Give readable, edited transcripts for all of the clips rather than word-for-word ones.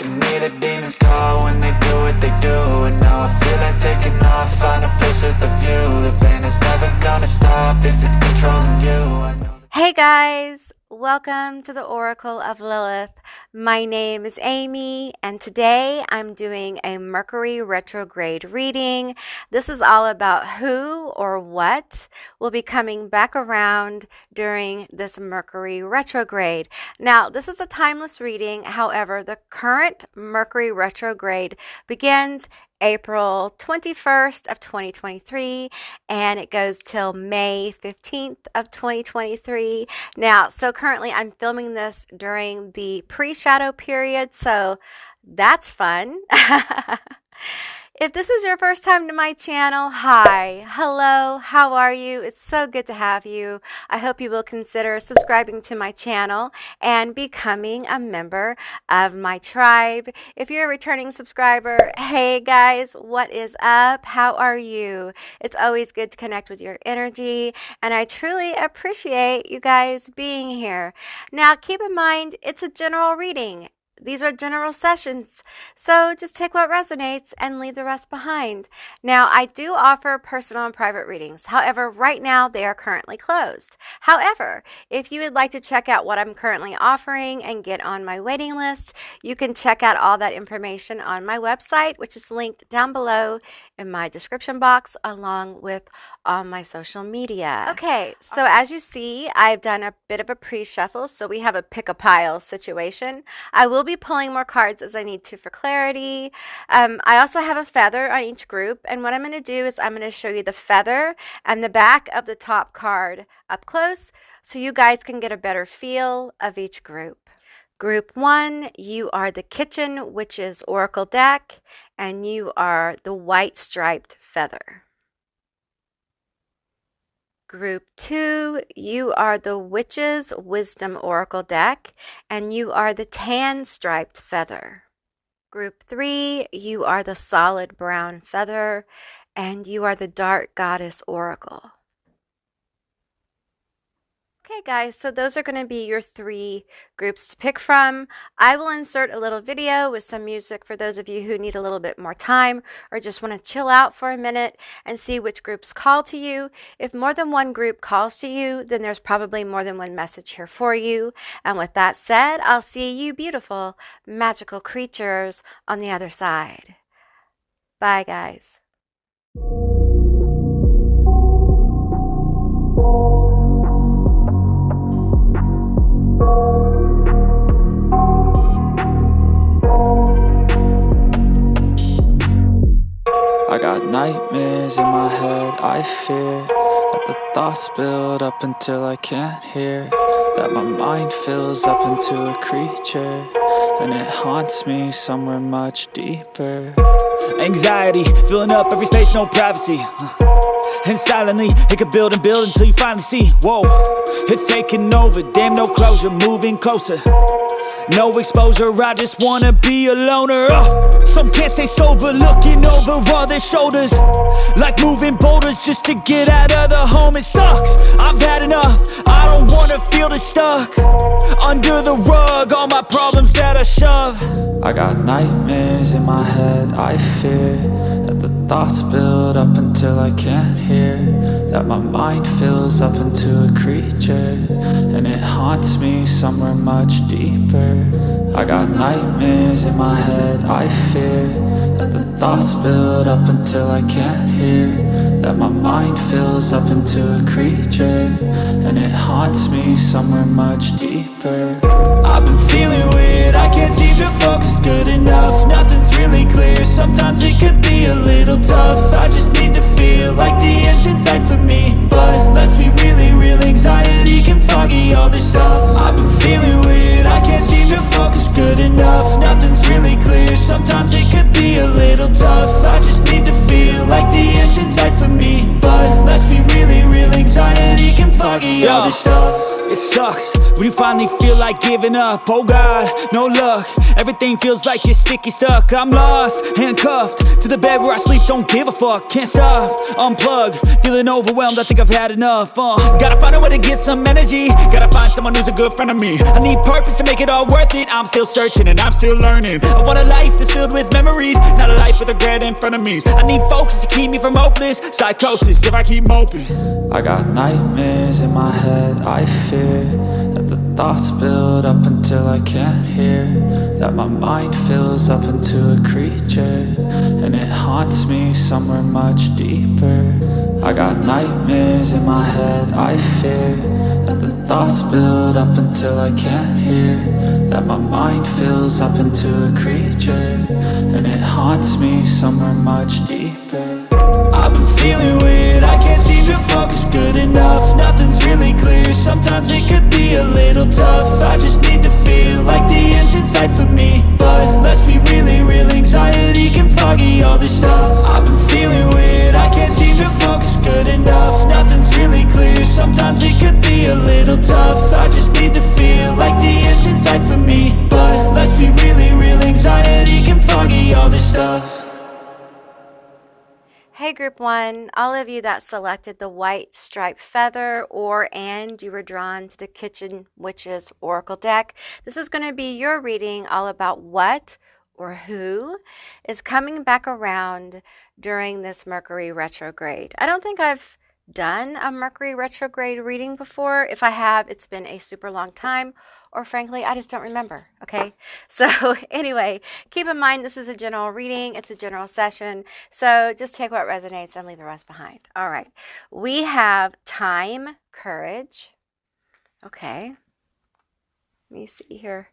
to me the demons call when they do what they do. And now I feel like taking off, find a place with a view. The pain is never gonna stop if it's controlling you. Hey guys, welcome to the Oracle of Lilith. My name is Amy, and today I'm doing a Mercury Retrograde reading. This is all about who or what will be coming back around during this Mercury Retrograde. Now, this is a timeless reading. However, the current Mercury Retrograde begins April 21st of 2023, and it goes till May 15th of 2023. Now, so currently I'm filming this during the pre-shadow period, so that's fun. If this is your first time to my channel, hi, hello, how are you? It's so good to have you. I hope you will consider subscribing to my channel and becoming a member of my tribe. If you're a returning subscriber, hey guys, what is up? How are you? It's always good to connect with your energy, and I truly appreciate you guys being here. Now, keep in mind, it's a general reading. These are general sessions, so just take what resonates and leave the rest behind. Now, I do offer personal and private readings. However, right now they are currently closed. However, if you would like to check out what I'm currently offering and get on my waiting list, you can check out all that information on my website, which is linked down below in my description box, along with all my social media. Okay, so as you see, I've done a bit of a pre-shuffle, so we have a pick-a-pile situation. I will be pulling more cards as I need to for clarity. I also have a feather on each group, and what I'm going to do is I'm going to show you the feather and the back of the top card up close so you guys can get a better feel of each group. Group 1, you are the Kitchen Witches Oracle deck, and you are the white striped feather. Group 2, you are the Witches Wisdom Oracle deck, and you are the tan striped feather. Group 3, you are the solid brown feather, and you are the Dark Goddess Oracle. Okay guys, so those are going to be your 3 groups to pick from. I will insert a little video with some music for those of you who need a little bit more time or just want to chill out for a minute and see which groups call to you. If more than one group calls to you, then there's probably more than one message here for you. And with that said, I'll see you beautiful, magical creatures on the other side. Bye guys. I got nightmares in my head, I fear that the thoughts build up until I can't hear, that my mind fills up into a creature, and it haunts me somewhere much deeper. Anxiety, filling up every space, no privacy, and silently, it could build and build until you finally see, whoa, it's taking over, damn no closure, moving closer. No exposure, I just wanna be a loner. Some can't stay sober, looking over all their shoulders, like moving boulders just to get out of the home. It sucks, I've had enough, I don't wanna feel the stuck under the rug, all my problems that I shove. I got nightmares in my head, I fear that the thoughts build up until I can't hear, that my mind fills up into a creature, and it haunts me somewhere much deeper. I got nightmares in my head, I fear that the thoughts build up until I can't hear, that my mind fills up into a creature, and it haunts me somewhere much deeper. I've been feeling weird, I can't seem to focus good enough, nothing's really clear, sometimes it could be a little tough. I just need to feel like the end's in sight for me, but let's be really real, anxiety can foggy all this stuff. I've been feeling weird, I can't seem to focus good enough, nothing's really clear, sometimes it could be a little tough. I just need to feel like the end's in sight for me, but let's be really real, anxiety can foggy all this stuff. it sucks when you finally feel like giving up. Oh God, no luck. Everything feels like you're sticky stuck. I'm lost, handcuffed to the bed where I sleep. Don't give a fuck, can't stop. Unplug, feeling overwhelmed. I think I've had enough. Gotta find a way to get some energy. Gotta find someone who's a good friend of me. I need purpose to make it all worth it. I'm still searching and I'm still learning. I want a life that's filled with memories, not a life with regret and frenemies. I need focus to keep me from hopeless psychosis if I keep moping. I got nightmares in my head, I fear that the thoughts build up until I can't hear, that my mind fills up into a creature, and it haunts me somewhere much deeper. I got nightmares in my head, I fear that the thoughts build up until I can't hear, that my mind fills up into a creature, and it haunts me somewhere much deeper. I've been feeling weird, I can't seem to focus good enough. Nothing's really clear, sometimes it could be a little tough. I just need to feel like the end's in sight for me, but let's be really real, anxiety can foggy all this stuff. I've been feeling weird, I can't seem to focus good enough. Nothing's really clear, sometimes it could be a little tough. I just need to feel like the end's in sight for me, but let's be really real, anxiety can foggy all this stuff. Hey Group 1, all of you that selected the white striped feather and you were drawn to the Kitchen Witches Oracle deck, this is going to be your reading all about what or who is coming back around during this Mercury retrograde. I don't think I've done a Mercury retrograde reading before. If I have, it's been a super long time, or frankly, I just don't remember, okay? So anyway, keep in mind this is a general reading. It's a general session. So just take what resonates and leave the rest behind. All right. We have time, courage. Okay. Let me see here.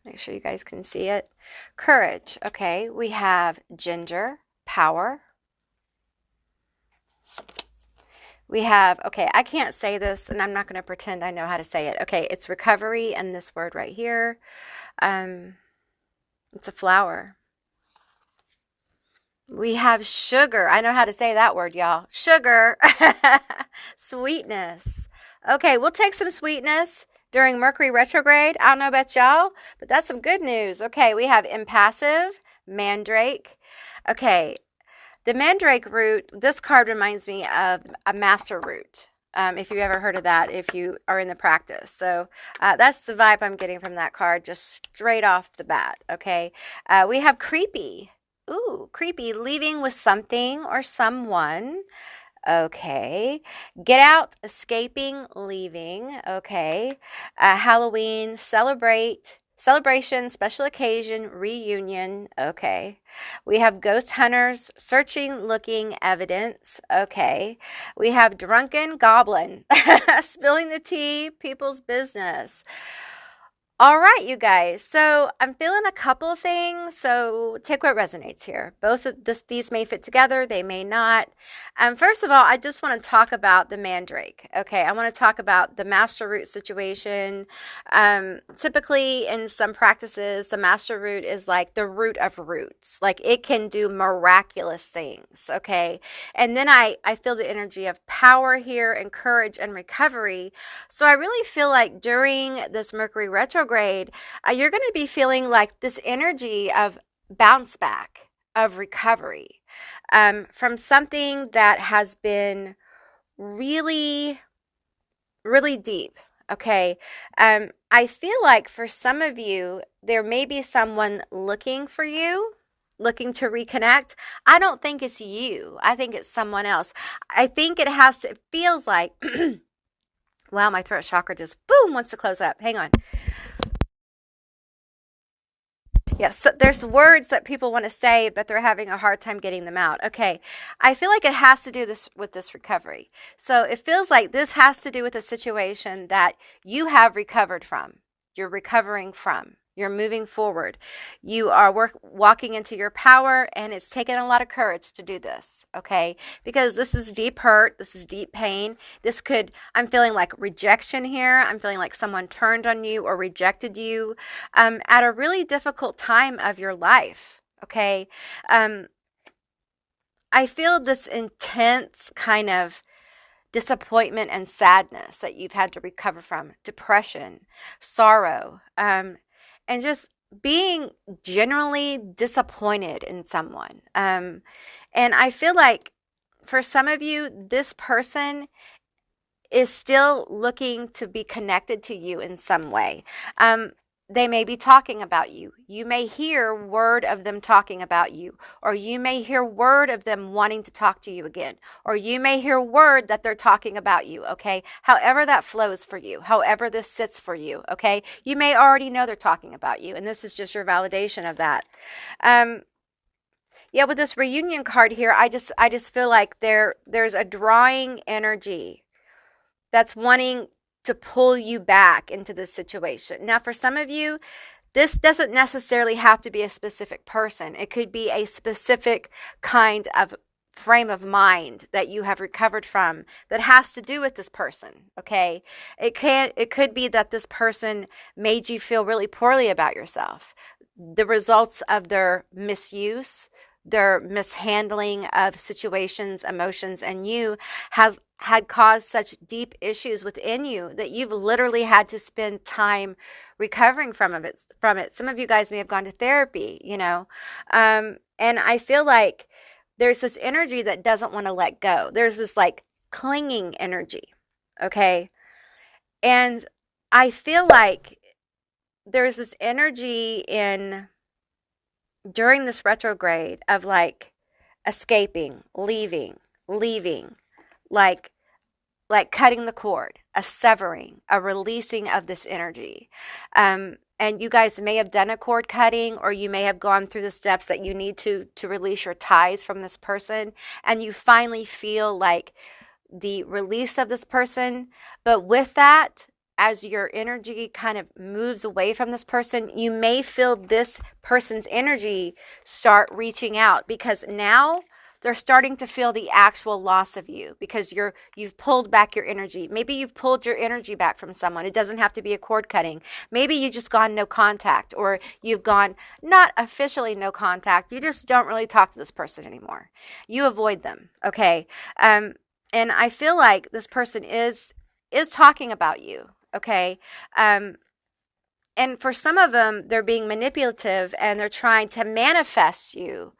Make sure you guys can see it. Courage. Okay. We have ginger, power. We have, okay, I can't say this, and I'm not going to pretend I know how to say it. Okay, it's recovery, and this word right here, it's a flower. We have sugar. I know how to say that word, y'all. Sugar. Sweetness. Okay, we'll take some sweetness during Mercury retrograde. I don't know about y'all, but that's some good news. Okay, we have impassive, mandrake. Okay. The mandrake root, this card reminds me of a master root, if you've ever heard of that, if you are in the practice. So that's the vibe I'm getting from that card, just straight off the bat, okay? We have creepy. Ooh, creepy, leaving with something or someone. Okay. Get out, escaping, leaving. Okay. Halloween, celebration, special occasion, reunion. Okay. We have ghost hunters, searching, looking, evidence. Okay. We have drunken goblin, spilling the tea, people's business. All right, you guys. So I'm feeling a couple of things. So take what resonates here. Both of these may fit together. They may not. First of all, I just want to talk about the mandrake. Okay, I want to talk about the master root situation. Typically, in some practices, the master root is like the root of roots. Like it can do miraculous things. Okay, and then I feel the energy of power here and courage and recovery. So I really feel like during this Mercury retrograde, you're going to be feeling like this energy of bounce back, of recovery from something that has been really, really deep. Okay. I feel like for some of you, there may be someone looking for you, looking to reconnect. I don't think it's you. I think it's someone else. I think it feels like, wow, my throat chakra just boom wants to close up. Hang on. Yes, so there's words that people want to say, but they're having a hard time getting them out. Okay, I feel like it has to do with this recovery. So it feels like this has to do with a situation that you have recovered from. You're recovering from. You're moving forward. You are walking into your power, and it's taken a lot of courage to do this, okay? Because this is deep hurt. This is deep pain. I'm feeling like rejection here. I'm feeling like someone turned on you or rejected you at a really difficult time of your life, okay? I feel this intense kind of disappointment and sadness that you've had to recover from, depression, sorrow, and just being generally disappointed in someone. And I feel like for some of you, this person is still looking to be connected to you in some way. They may be talking about you. You may hear word of them talking about you, or you may hear word of them wanting to talk to you again, or you may hear word that they're talking about you, okay? However that flows for you, however this sits for you, okay? You may already know they're talking about you, and this is just your validation of that. Yeah, with this reunion card here, I just feel like there's a drawing energy that's wanting to pull you back into this situation. Now, for some of you, this doesn't necessarily have to be a specific person. It could be a specific kind of frame of mind that you have recovered from that has to do with this person, okay? It could be that this person made you feel really poorly about yourself. The results of their misuse, their mishandling of situations, emotions, and you had caused such deep issues within you that you've literally had to spend time recovering from it. Some of you guys may have gone to therapy, and I feel like there's this energy that doesn't want to let go. There's this like clinging energy, okay? And I feel like there's this energy during this retrograde of like escaping, leaving, like cutting the cord, a severing, a releasing of this energy. And you guys may have done a cord cutting, or you may have gone through the steps that you need to release your ties from this person, and you finally feel like the release of this person. But with that, as your energy kind of moves away from this person, you may feel this person's energy start reaching out, because now they're starting to feel the actual loss of you, because you've pulled back your energy. Maybe you've pulled your energy back from someone. It doesn't have to be a cord cutting. Maybe you just gone no contact, or you've gone not officially no contact. You just don't really talk to this person anymore. You avoid them, okay? And I feel like this person is talking about you, okay? And for some of them, they're being manipulative, and they're trying to manifest you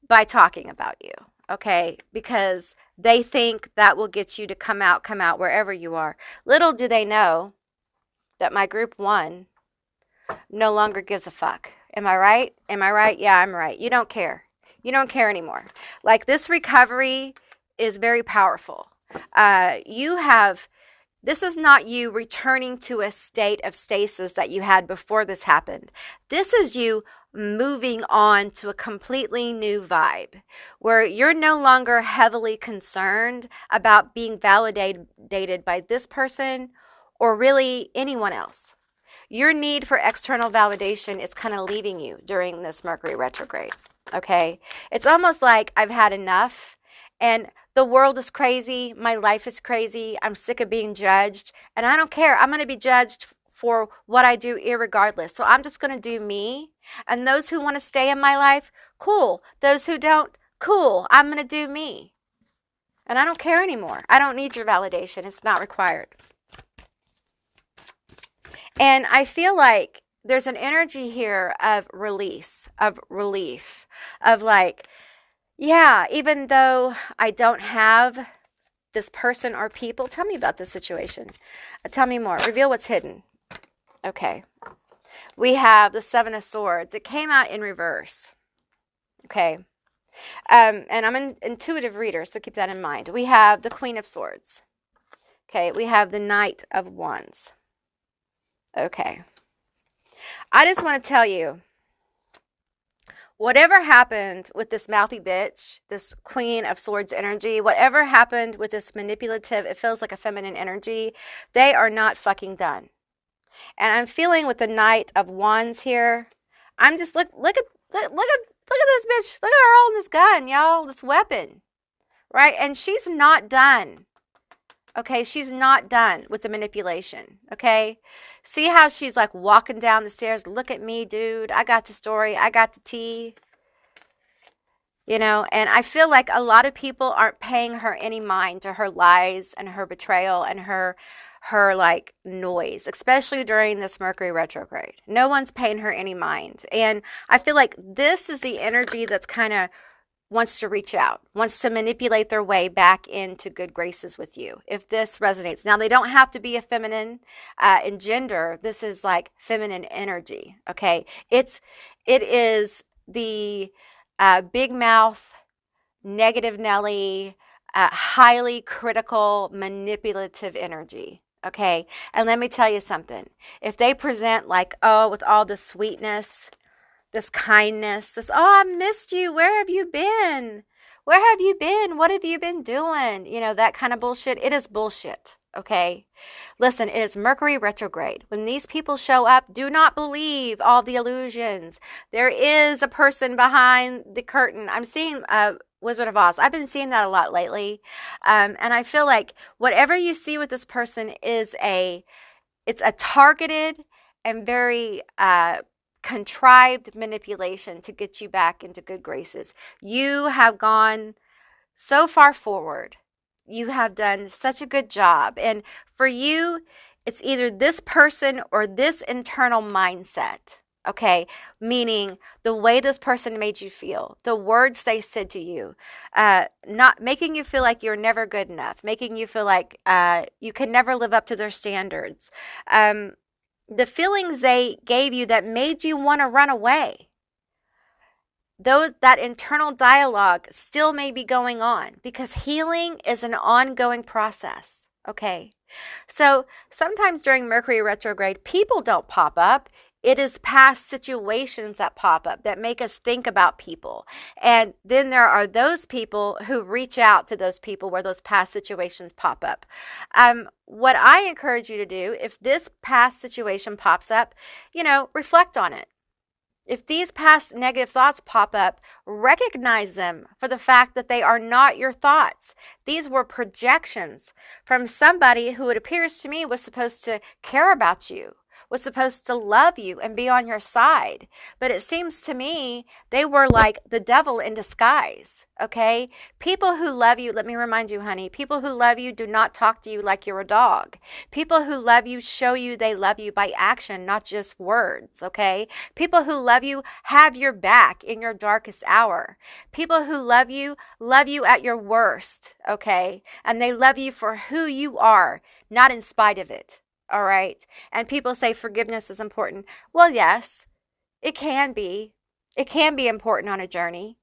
by talking about you, okay? Because they think that will get you to come out wherever you are. Little do they know that my group 1 no longer gives a fuck. Am I right? Yeah, I'm right. You don't care. You don't care anymore. Like, this recovery is very powerful. This is not you returning to a state of stasis that you had before this happened. This is you moving on to a completely new vibe where you're no longer heavily concerned about being validated by this person or really anyone else. Your need for external validation is kind of leaving you during this Mercury retrograde, okay? It's almost like I've had enough, and the world is crazy. My life is crazy. I'm sick of being judged, and I don't care. I'm going to be judged for what I do irregardless. So I'm just going to do me. And those who want to stay in my life, cool. Those who don't, cool. I'm going to do me. And I don't care anymore. I don't need your validation. It's not required. And I feel like there's an energy here of release, of relief, of like, yeah, even though I don't have this person or people, tell me about this situation. Tell me more. Reveal what's hidden. Okay. We have the 7 of Swords. It came out in reverse. Okay. And I'm an intuitive reader, so keep that in mind. We have the Queen of Swords. Okay. We have the Knight of Wands. Okay. I just want to tell you, whatever happened with this mouthy bitch, this Queen of Swords energy, whatever happened with this manipulative, it feels like a feminine energy, they are not fucking done. And I'm feeling with the Knight of Wands here, I'm just look at this bitch. Look at her holding this gun, y'all, this weapon, right? And she's not done. Okay, she's not done with the manipulation. Okay, see how she's like walking down the stairs. Look at me, dude. I got the story. I got the tea. And I feel like a lot of people aren't paying her any mind to her lies and her betrayal and her like noise, especially during this Mercury retrograde. No one's paying her any mind. And I feel like this is the energy that's kind of wants to reach out, wants to manipulate their way back into good graces with you, if this resonates. Now, they don't have to be a feminine in gender. This is like feminine energy, okay? It is the big mouth, negative Nelly, highly critical, manipulative energy. Okay. And let me tell you something. If they present like, oh, with all the sweetness, this kindness, this, oh, I missed you. Where have you been? Where have you been? What have you been doing? That kind of bullshit. It is bullshit. Okay. Listen, it is Mercury retrograde. When these people show up, do not believe all the illusions. There is a person behind the curtain. I'm seeing Wizard of Oz. I've been seeing that a lot lately. And I feel like whatever you see with this person is it's a targeted and very contrived manipulation to get you back into good graces. You have gone so far forward. You have done such a good job. And for you, it's either this person or this internal mindset. Okay, meaning the way this person made you feel, the words they said to you, not making you feel like you're never good enough, making you feel like you can never live up to their standards. The feelings they gave you that made you want to run away. That internal dialogue still may be going on because healing is an ongoing process. Okay. So sometimes during Mercury retrograde, people don't pop up. It is past situations that pop up that make us think about people. And then there are those people who reach out to those people where those past situations pop up. What I encourage you to do, if this past situation pops up, reflect on it. If these past negative thoughts pop up, recognize them for the fact that they are not your thoughts. These were projections from somebody who it appears to me was supposed to care about you, was supposed to love you and be on your side. But it seems to me they were like the devil in disguise, okay? People who love you, let me remind you, honey, people who love you do not talk to you like you're a dog. People who love you show you they love you by action, not just words, okay? People who love you have your back in your darkest hour. People who love you at your worst, okay? And they love you for who you are, not in spite of it. All right. And people say forgiveness is important. Well, yes, it can be. It can be important on a journey,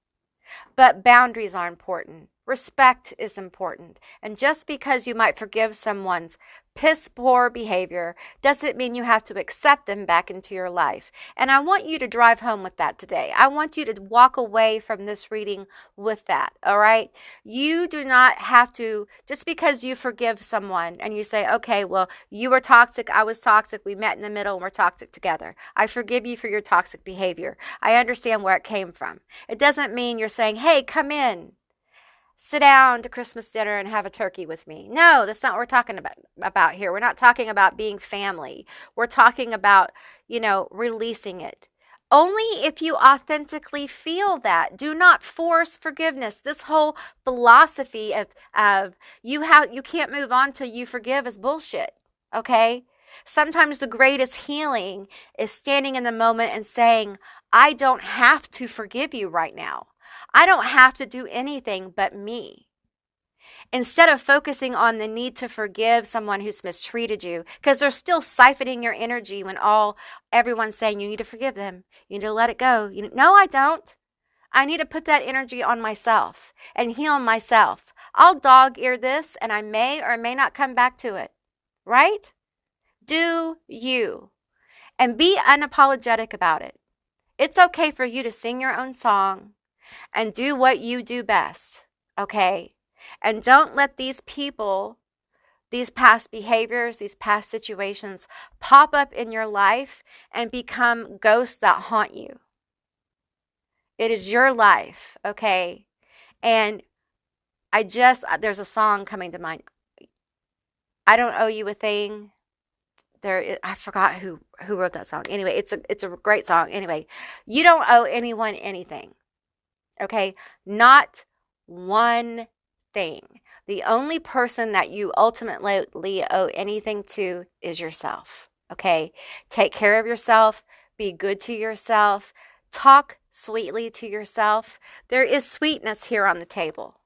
but boundaries are important. Respect is important. And just because you might forgive someone's piss poor behavior doesn't mean you have to accept them back into your life. And I want you to drive home with that today. I want you to walk away from this reading with that. All right. You do not have to, just because you forgive someone and you say, okay, well, you were toxic, I was toxic, we met in the middle and we're toxic together. I forgive you for your toxic behavior. I understand where it came from. It doesn't mean you're saying, hey, come in. Sit down to Christmas dinner and have a turkey with me. No, that's not what we're talking about here. We're not talking about being family. We're talking about, releasing it. Only if you authentically feel that. Do not force forgiveness. This whole philosophy of you can't move on till you forgive is bullshit. Okay? Sometimes the greatest healing is standing in the moment and saying, I don't have to forgive you right now. I don't have to do anything but me. Instead of focusing on the need to forgive someone who's mistreated you, because they're still siphoning your energy when everyone's saying you need to forgive them. You need to let it go. No, I don't. I need to put that energy on myself and heal myself. I'll dog ear this and I may or may not come back to it. Right? Do you. And be unapologetic about it. It's okay for you to sing your own song and do what you do best, okay? And don't let these people, these past behaviors, these past situations pop up in your life and become ghosts that haunt you. It is your life, okay? And there's a song coming to mind. I don't owe you a thing. I forgot who wrote that song. Anyway, it's a great song. Anyway, you don't owe anyone anything. Okay? Not one thing. The only person that you ultimately owe anything to is yourself. Okay? Take care of yourself. Be good to yourself. Talk sweetly to yourself. There is sweetness here on the table.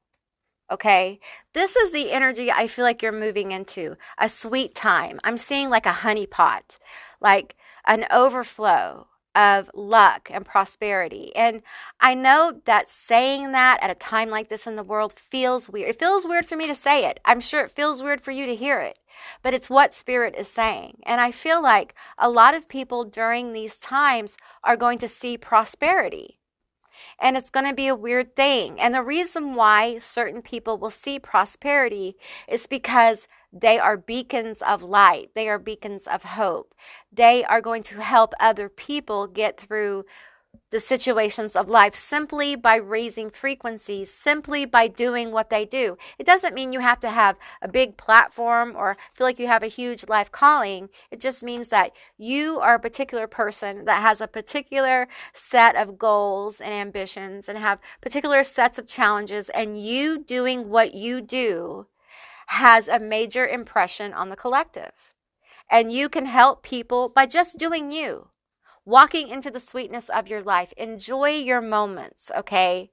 Okay, this is the energy I feel like you're moving into, a sweet time. I'm seeing like a honey pot, like an overflow of luck and prosperity. And I know that saying that at a time like this in the world feels weird. It feels weird for me to say it. I'm sure it feels weird for you to hear it, but it's what Spirit is saying. And I feel like a lot of people during these times are going to see prosperity. And it's going to be a weird thing. And the reason why certain people will see prosperity is because they are beacons of light. They are beacons of hope. They are going to help other people get through the situations of life simply by raising frequencies, simply by doing what they do. It doesn't mean you have to have a big platform or feel like you have a huge life calling. It just means that you are a particular person that has a particular set of goals and ambitions and have particular sets of challenges, and you doing what you do has a major impression on the collective. And you can help people by just doing you. Walking into the sweetness of your life. Enjoy your moments, okay?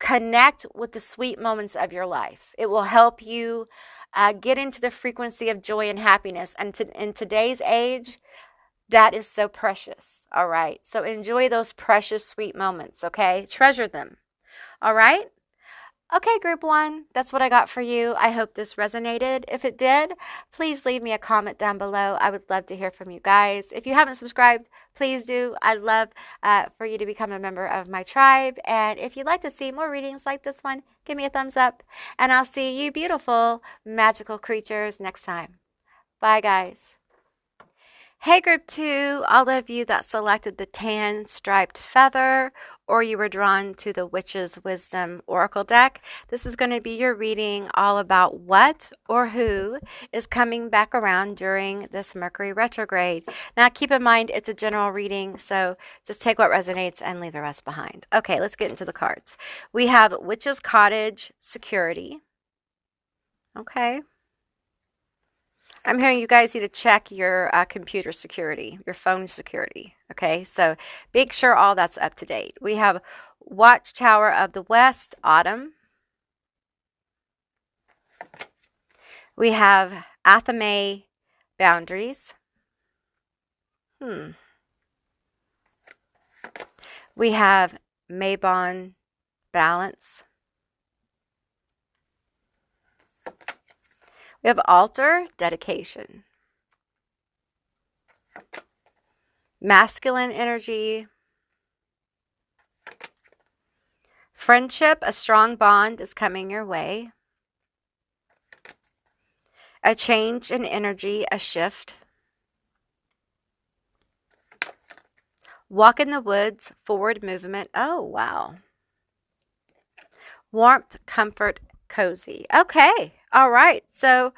Connect with the sweet moments of your life. It will help you get into the frequency of joy and happiness. And in today's age, that is so precious, all right? So enjoy those precious, sweet moments, okay? Treasure them, all right? Okay, group one, that's what I got for you. I hope this resonated. If it did, please leave me a comment down below. I would love to hear from you guys. If you haven't subscribed, please do. I'd love for you to become a member of my tribe. And if you'd like to see more readings like this one, give me a thumbs up. And I'll see you beautiful, magical creatures next time. Bye, guys. Hey, group two, all of you that selected the tan striped feather or you were drawn to the Witch's Wisdom Oracle deck, this is going to be your reading all about what or who is coming back around during this Mercury retrograde. Now, keep in mind, it's a general reading, so just take what resonates and leave the rest behind. Okay, let's get into the cards. We have Witch's Cottage Security. Okay. I'm hearing you guys need to check your computer security, your phone security. Okay, so make sure all that's up to date. We have Watchtower of the West, Autumn. We have Athame, Boundaries. We have Mabon, Balance. We have Altar, Dedication. Masculine energy. Friendship, a strong bond is coming your way. A change in energy, a shift. Walk in the woods, forward movement. Oh, wow. Warmth, comfort, cozy. Okay. All right. So,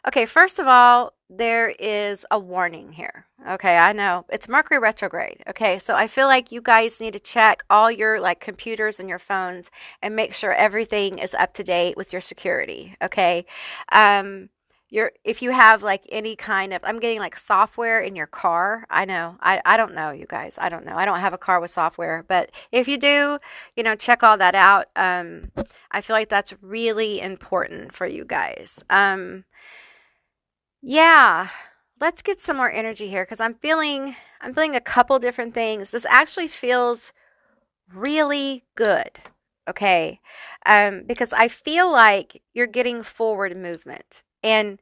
okay, first of all, there is a warning here. Okay, I know it's Mercury retrograde. Okay, so I feel like you guys need to check all your like computers and your phones and make sure everything is up to date with your security. Okay, if you have like any kind of, I'm getting like software in your car. I know, I don't know, you guys. I don't know. I don't have a car with software, but if you do, check all that out. I feel like that's really important for you guys. Yeah, let's get some more energy here because I'm feeling a couple different things. This actually feels really good. Okay, because I feel like you're getting forward movement. And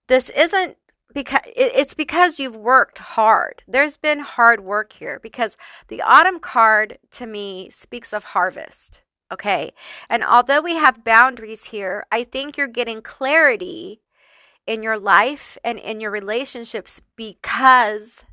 this isn't because it's because you've worked hard. There's been hard work here because the autumn card to me speaks of harvest. Okay. And although we have boundaries here, I think you're getting clarity in your life and in your relationships because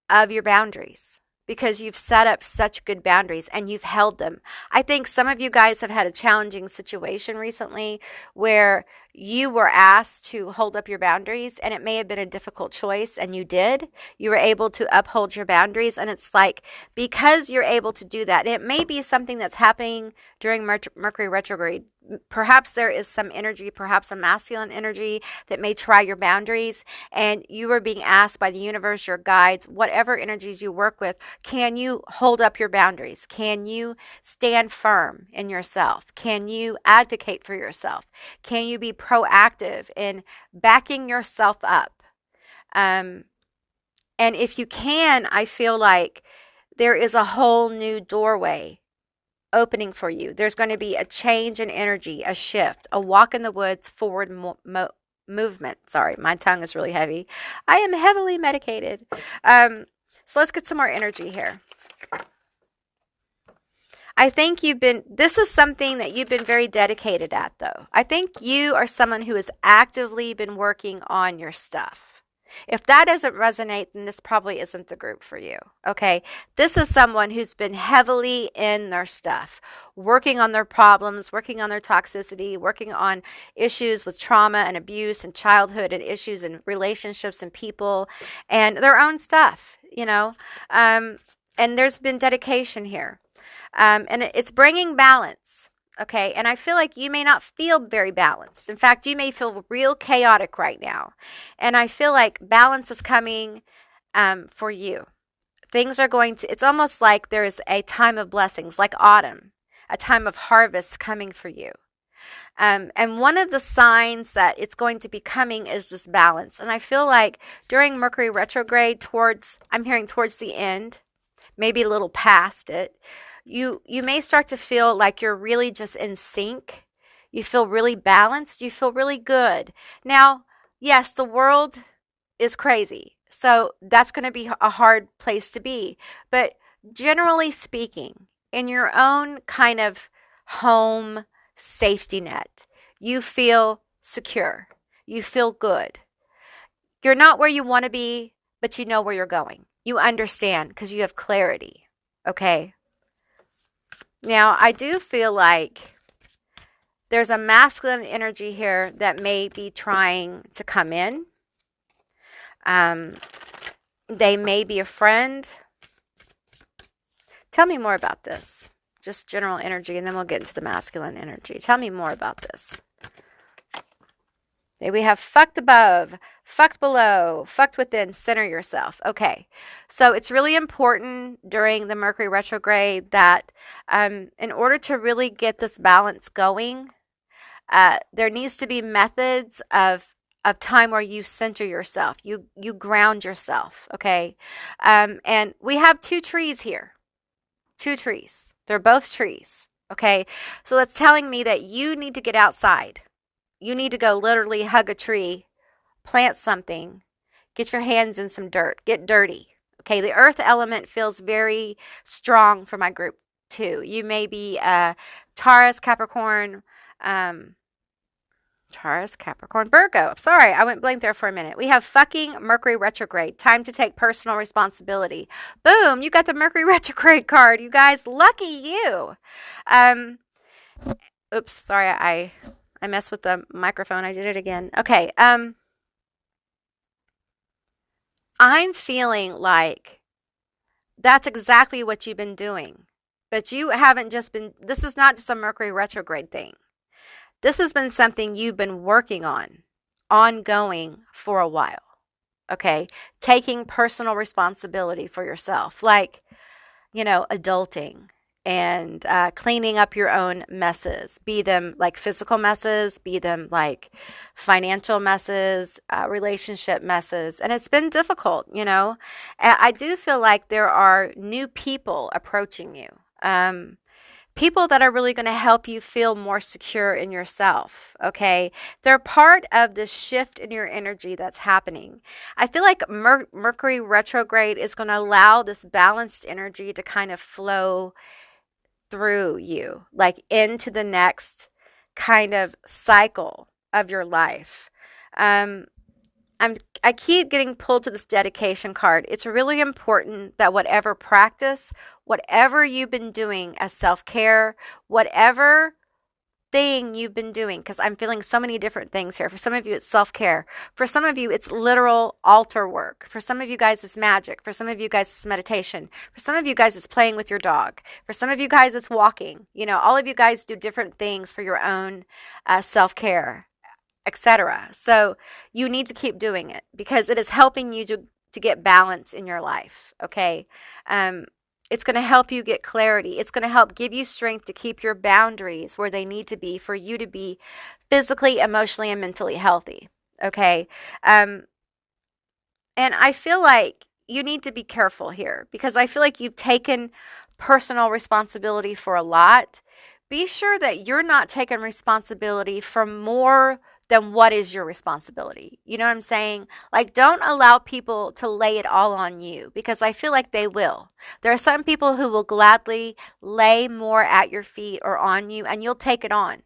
of your boundaries. Because you've set up such good boundaries and you've held them. I think some of you guys have had a challenging situation recently where, you were asked to hold up your boundaries, and it may have been a difficult choice, and you did. You were able to uphold your boundaries, and it's like, because you're able to do that, it may be something that's happening during Mercury retrograde. Perhaps there is some energy, perhaps a masculine energy that may try your boundaries, and you are being asked by the universe, your guides, whatever energies you work with, can you hold up your boundaries? Can you stand firm in yourself? Can you advocate for yourself? Can you be proactive in backing yourself up? And if you can, I feel like there is a whole new doorway opening for you. There's going to be a change in energy, a shift, a walk in the woods forward movement. Sorry, my tongue is really heavy. I am heavily medicated. So let's get some more energy here. I think this is something that you've been very dedicated at, though. I think you are someone who has actively been working on your stuff. If that doesn't resonate, then this probably isn't the group for you, okay? This is someone who's been heavily in their stuff, working on their problems, working on their toxicity, working on issues with trauma and abuse and childhood and issues in relationships and people and their own stuff, and there's been dedication here. And it's bringing balance, okay? And I feel like you may not feel very balanced. In fact, you may feel real chaotic right now. And I feel like balance is coming for you. Things are it's almost like there is a time of blessings, like autumn, a time of harvest coming for you. And one of the signs that it's going to be coming is this balance. And I feel like during Mercury retrograde I'm hearing towards the end, maybe a little past it, you may start to feel like you're really just in sync. You feel really balanced. You feel really good. Now, yes, the world is crazy. So that's going to be a hard place to be. But generally speaking, in your own kind of home safety net, you feel secure. You feel good. You're not where you want to be, but you know where you're going. You understand because you have clarity. Okay? Now, I do feel like there's a masculine energy here that may be trying to come in. They may be a friend. Tell me more about this. Just general energy, and then we'll get into the masculine energy. Tell me more about this. Okay, we have fucked above, fucked below, fucked within, center yourself. Okay, so it's really important during the Mercury retrograde that in order to really get this balance going, there needs to be methods of time where you center yourself, you ground yourself, okay? And we have two trees here, two trees. They're both trees, okay? So that's telling me that you need to get outside. You need to go literally hug a tree, plant something, get your hands in some dirt, get dirty. Okay, the earth element feels very strong for my group too. You may be Taurus, Capricorn, Virgo. Sorry, I went blank there for a minute. We have fucking Mercury retrograde. Time to take personal responsibility. Boom, you got the Mercury retrograde card. You guys, lucky you. Oops, sorry, I messed with the microphone. I did it again. Okay. I'm feeling like that's exactly what you've been doing. But you haven't just been, this is not just a Mercury retrograde thing. This has been something you've been working on, ongoing for a while. Okay. Taking personal responsibility for yourself. Like, adulting. And cleaning up your own messes, be them like physical messes, be them like financial messes, relationship messes. And it's been difficult, I do feel like there are new people approaching you, people that are really going to help you feel more secure in yourself, okay? They're part of this shift in your energy that's happening. I feel like Mercury retrograde is going to allow this balanced energy to kind of flow through you, like into the next kind of cycle of your life. I keep getting pulled to this dedication card. It's really important that whatever practice, whatever you've been doing as self-care, whatever thing you've been doing, because I'm feeling so many different things here. For some of you, it's self-care. For some of you, it's literal altar work. For some of you guys, it's magic. For some of you guys, it's meditation. For some of you guys, it's playing with your dog. For some of you guys, it's walking. All of you guys do different things for your own self-care, etc. So you need to keep doing it because it is helping you to get balance in your life, okay? It's going to help you get clarity. It's going to help give you strength to keep your boundaries where they need to be for you to be physically, emotionally, and mentally healthy, okay? And I feel like you need to be careful here because I feel like you've taken personal responsibility for a lot. Be sure that you're not taking responsibility for more than what is your responsibility. You know what I'm saying? Like, don't allow people to lay it all on you because I feel like they will. There are some people who will gladly lay more at your feet or on you, and you'll take it on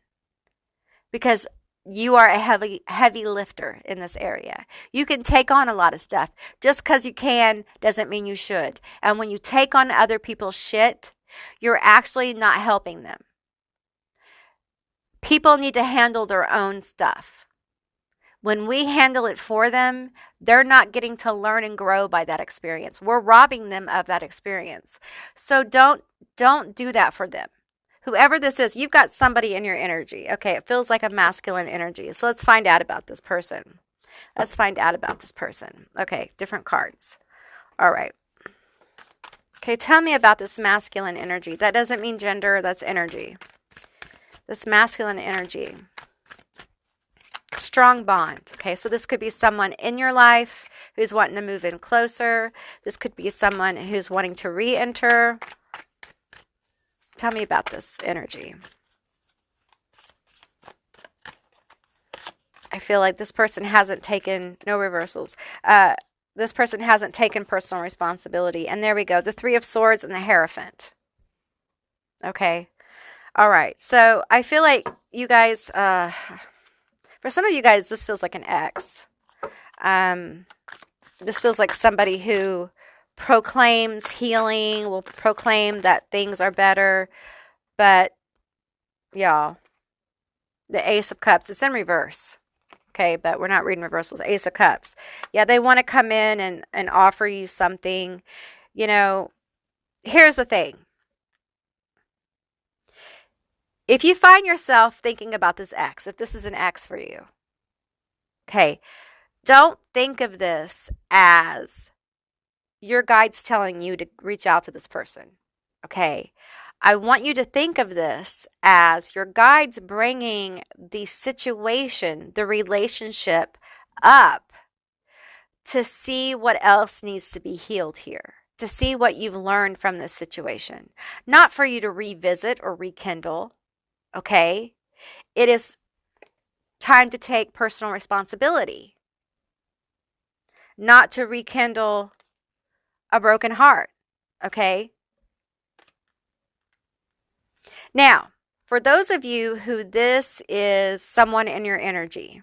because you are a heavy lifter in this area. You can take on a lot of stuff. Just because you can doesn't mean you should. And when you take on other people's shit, you're actually not helping them. People need to handle their own stuff. When we handle it for them, they're not getting to learn and grow by that experience. We're robbing them of that experience. So don't do that for them. Whoever this is, you've got somebody in your energy. Okay, it feels like a masculine energy. So let's find out about this person. Okay, different cards. All right. Okay, tell me about this masculine energy. That doesn't mean gender, that's energy. This masculine energy. Strong bond. Okay, so this could be someone in your life who's wanting to move in closer. This could be someone who's wanting to re-enter. Tell me about this energy. I feel like this person hasn't taken, no reversals. This person hasn't taken personal responsibility. And there we go, the Three of Swords and the Hierophant. Okay. All right. So I feel like you guys, for some of you guys, this feels like an ex. This feels like somebody who proclaims healing, will proclaim that things are better. But, y'all, the Ace of Cups, it's in reverse. Okay, but we're not reading reversals. Ace of Cups. Yeah, they want to come in and offer you something. Here's the thing. If you find yourself thinking about this ex, if this is an ex for you, okay, don't think of this as your guides telling you to reach out to this person, okay? I want you to think of this as your guides bringing the situation, the relationship up to see what else needs to be healed here, to see what you've learned from this situation, not for you to revisit or rekindle. Okay, it is time to take personal responsibility, not to rekindle a broken heart. Okay. Now, for those of you who this is someone in your energy,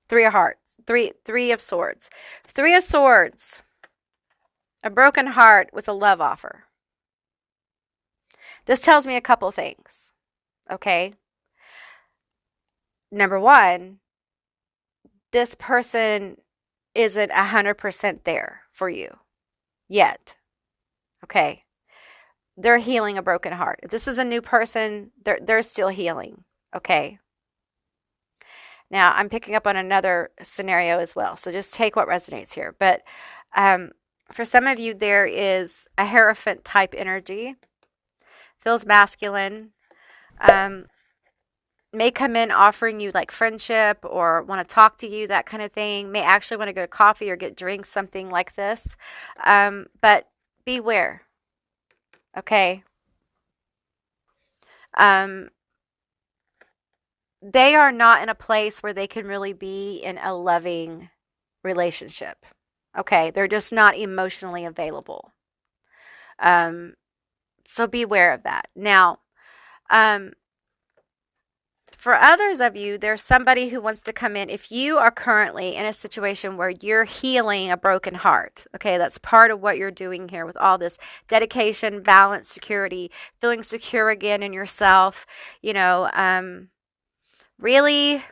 Three of Hearts, Three of Swords, Three of Swords, a broken heart with a love offer. This tells me a couple things, okay? Number one, this person isn't 100% there for you yet, okay? They're healing a broken heart. If this is a new person, they're still healing, okay? Now, I'm picking up on another scenario as well, so just take what resonates here. But for some of you, there is a Hierophant type energy. Feels masculine, may come in offering you like friendship or want to talk to you, that kind of thing, may actually want to go to coffee or get drinks, something like this. But beware, okay? They are not in a place where they can really be in a loving relationship, okay? They're just not emotionally available. So beware of that. Now, For others of you, there's somebody who wants to come in. If you are currently in a situation where you're healing a broken heart, okay, that's part of what you're doing here with all this dedication, balance, security, feeling secure again in yourself, really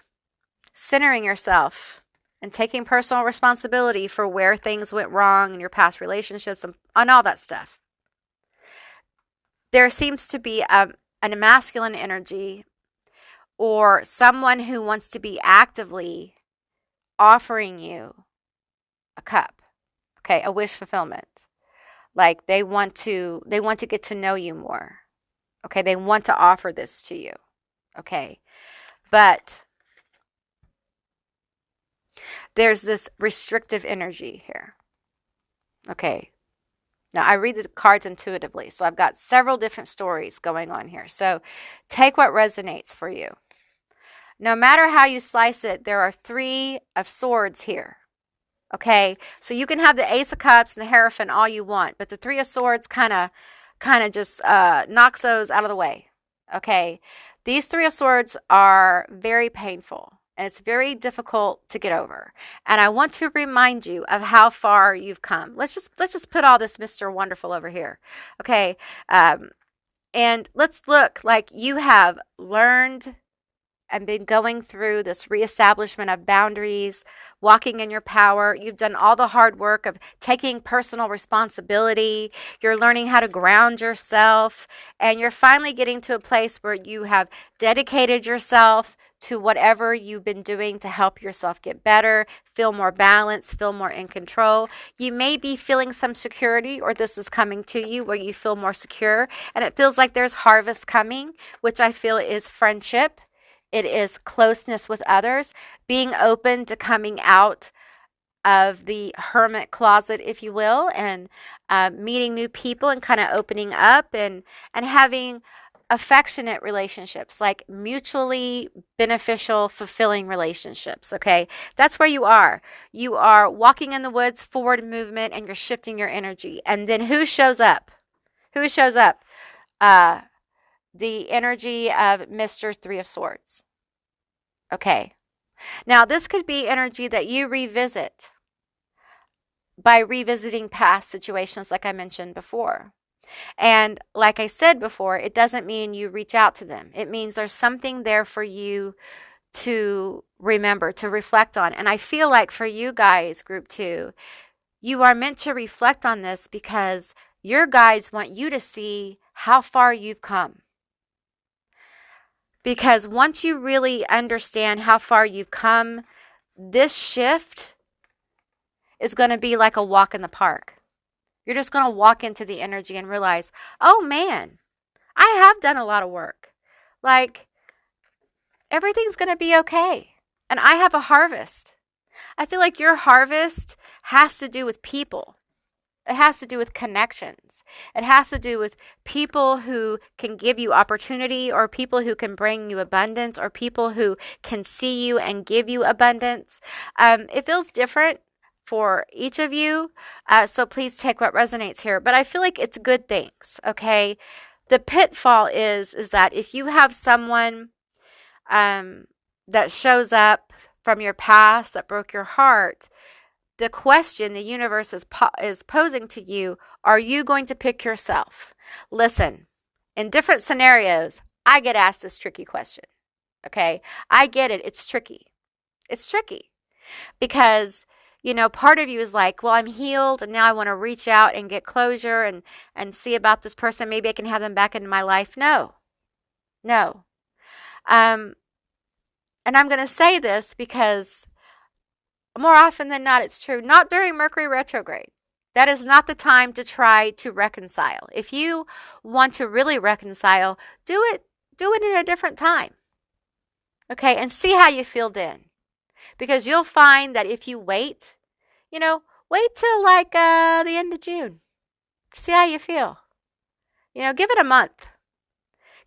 centering yourself and taking personal responsibility for where things went wrong in your past relationships and all that stuff. There seems to be a masculine energy or someone who wants to be actively offering you a cup, okay, a wish fulfillment. Like they want to get to know you more. Okay, they want to offer this to you. Okay. But there's this restrictive energy here. Okay. Now, I read the cards intuitively, so I've got several different stories going on here. So take what resonates for you. No matter how you slice it, there are 3 of swords here. Okay, so you can have the Ace of Cups and the Hierophant all you want, but the 3 of Swords kind of just knocks those out of the way. Okay, these 3 of Swords are very painful, and it's very difficult to get over. And I want to remind you of how far you've come. Let's just put all this Mr. Wonderful over here. Okay, and let's look like you have learned and been going through this reestablishment of boundaries, walking in your power. You've done all the hard work of taking personal responsibility. You're learning how to ground yourself, and you're finally getting to a place where you have dedicated yourself to whatever you've been doing to help yourself get better, feel more balanced, feel more in control. You may be feeling some security, or this is coming to you where you feel more secure, and it feels like there's harvest coming, which I feel is friendship. It is closeness with others, being open to coming out of the hermit closet, if you will, and meeting new people and kind of opening up and having affectionate relationships, like mutually beneficial, fulfilling relationships. Okay, that's where you are. You are walking in the woods, forward movement, and you're shifting your energy. And then who shows up? Who shows up? The energy of Mr. 3 of Swords. Okay. Now, this could be energy that you revisit by revisiting past situations like I mentioned before. And like I said before, it doesn't mean you reach out to them. It means there's something there for you to remember, to reflect on. And I feel like for you guys, group 2, you are meant to reflect on this because your guides want you to see how far you've come. Because once you really understand how far you've come, this shift is going to be like a walk in the park. You're just going to walk into the energy and realize, oh man, I have done a lot of work. Like, everything's going to be okay. And I have a harvest. I feel like your harvest has to do with people. It has to do with connections. It has to do with people who can give you opportunity, or people who can bring you abundance, or people who can see you and give you abundance. It feels different for each of you, so please take what resonates here. But I feel like it's good things, okay? The pitfall is that if you have someone that shows up from your past that broke your heart, the question the universe is posing to you, are you going to pick yourself? Listen, in different scenarios, I get asked this tricky question, okay? I get it. It's tricky. It's tricky because, part of you is like, well, I'm healed and now I want to reach out and get closure and see about this person. Maybe I can have them back into my life. No. And I'm going to say this because more often than not, it's true. Not during Mercury retrograde. That is not the time to try to reconcile. If you want to really reconcile, do it in a different time. Okay, and see how you feel then. Because you'll find that if you wait till like the end of June. See how you feel. Give it a month.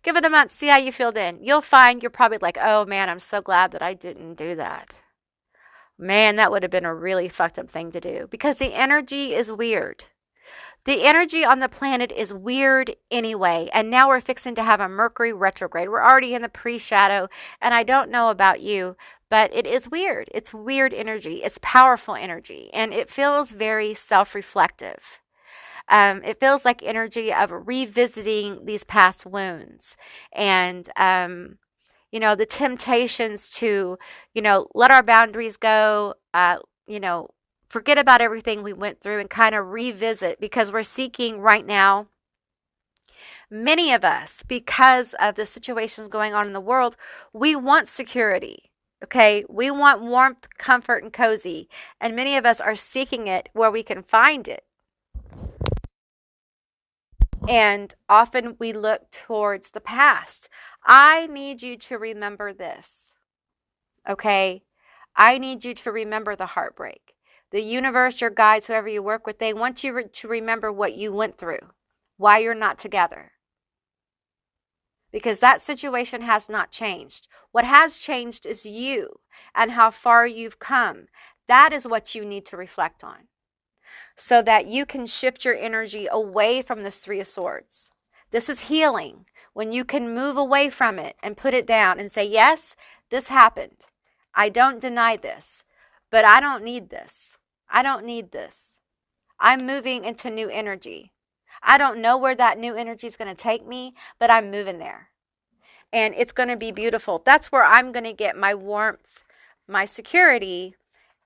Give it a month, see how you feel then. You'll find you're probably like, oh man, I'm so glad that I didn't do that. Man, that would have been a really fucked up thing to do because the energy is weird. The energy on the planet is weird anyway, and now we're fixing to have a Mercury retrograde. We're already in the pre-shadow, and I don't know about you, but it is weird. It's weird energy. It's powerful energy, and it feels very self-reflective. It feels like energy of revisiting these past wounds and, the temptations to, let our boundaries go, forget about everything we went through and kind of revisit, because we're seeking right now, many of us, because of the situations going on in the world, we want security. Okay, we want warmth, comfort, and cozy. And many of us are seeking it where we can find it. And often we look towards the past. I need you to remember this. Okay, I need you to remember the heartbreak. The universe, your guides, whoever you work with, they want you to remember what you went through, why you're not together. Because that situation has not changed. What has changed is you and how far you've come. That is what you need to reflect on, so that you can shift your energy away from this Three of Swords. This is healing, when you can move away from it and put it down and say, yes, this happened. I don't deny this, but I don't need this. I don't need this. I'm moving into new energy. I don't know where that new energy is going to take me, but I'm moving there. And it's going to be beautiful. That's where I'm going to get my warmth, my security,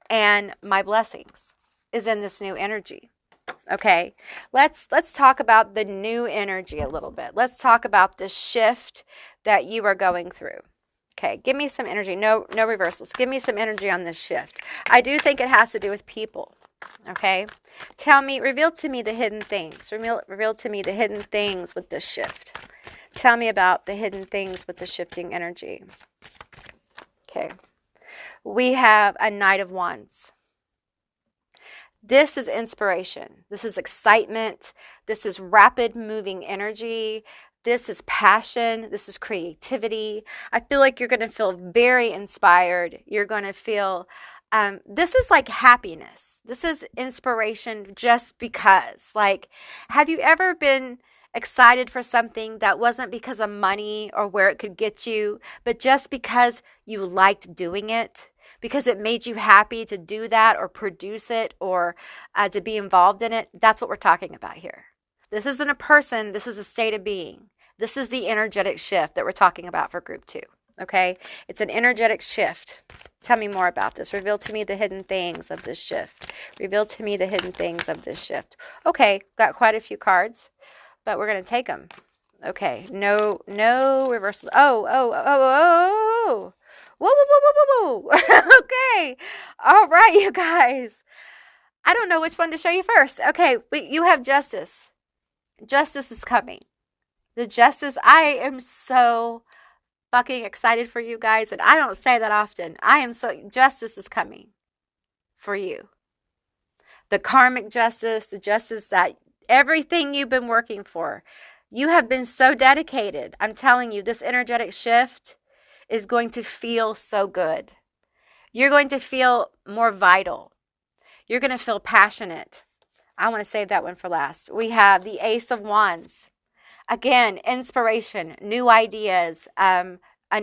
and my blessings, is in this new energy. Okay, let's talk about the new energy a little bit. Let's talk about the shift that you are going through. Okay, give me some energy. No reversals. Give me some energy on this shift. I do think it has to do with people. Okay, reveal to me the hidden things. Reveal to me the hidden things with this shift. Tell me about the hidden things with the shifting energy. Okay, we have a Knight of Wands. This is inspiration. This is excitement. This is rapid moving energy. This is passion. This is creativity. I feel like you're going to feel very inspired. You're going to feel, this is like happiness. This is inspiration just because. Like, have you ever been excited for something that wasn't because of money or where it could get you, but just because you liked doing it? Because it made you happy to do that or produce it or to be involved in it? That's what we're talking about here. This isn't a person. This is a state of being. This is the energetic shift that we're talking about for group 2. Okay? It's an energetic shift. Tell me more about this. Reveal to me the hidden things of this shift. Reveal to me the hidden things of this shift. Okay, got quite a few cards, but we're going to take them. Okay, no reversals. Oh. Whoa. Okay. All right, you guys. I don't know which one to show you first. Okay, you have justice. Justice is coming. The justice, I am so fucking excited for you guys, and I don't say that often. Justice is coming for you. The karmic justice, the justice that everything you've been working for. You have been so dedicated. I'm telling you, this energetic shift is going to feel so good. You're going to feel more vital. You're going to feel passionate. I want to save that one for last. We have the Ace of Wands. Again, inspiration, new ideas, and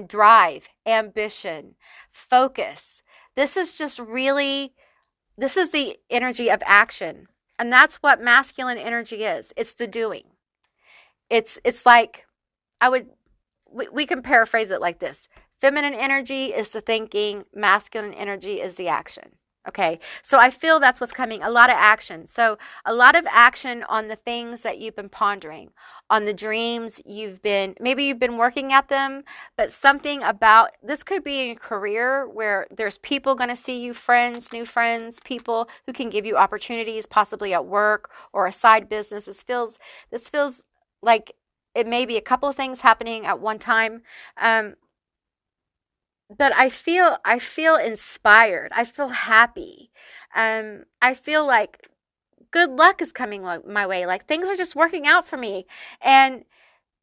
drive, ambition, focus. This is the energy of action. And that's what masculine energy is. It's the doing. It's like, we can paraphrase it like this. Feminine energy is the thinking, masculine energy is the action. Okay, so I feel that's what's coming, a lot of action. So a lot of action on the things that you've been pondering, on the dreams maybe you've been working at them, but something about, this could be a career where there's people going to see you, new friends, people who can give you opportunities, possibly at work or a side business. This feels like it may be a couple of things happening at one time. But I feel inspired. I feel happy. I feel like good luck is coming my way. Like things are just working out for me. And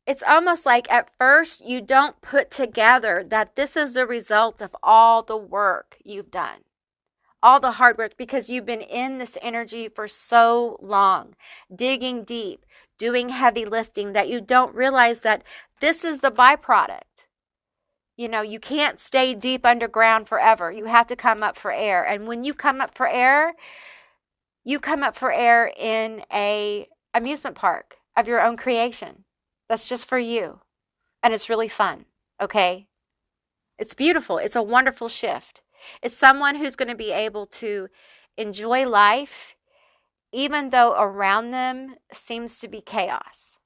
it's almost like at first you don't put together that this is the result of all the work you've done. all the hard work, because you've been in this energy for so long, digging deep, doing heavy lifting, that you don't realize that this is the byproduct. You know, you can't stay deep underground forever. You have to come up for air. And when you come up for air, you come up for air in a amusement park of your own creation. That's just for you. And it's really fun, okay? It's beautiful. It's a wonderful shift. It's someone who's going to be able to enjoy life even though around them seems to be chaos.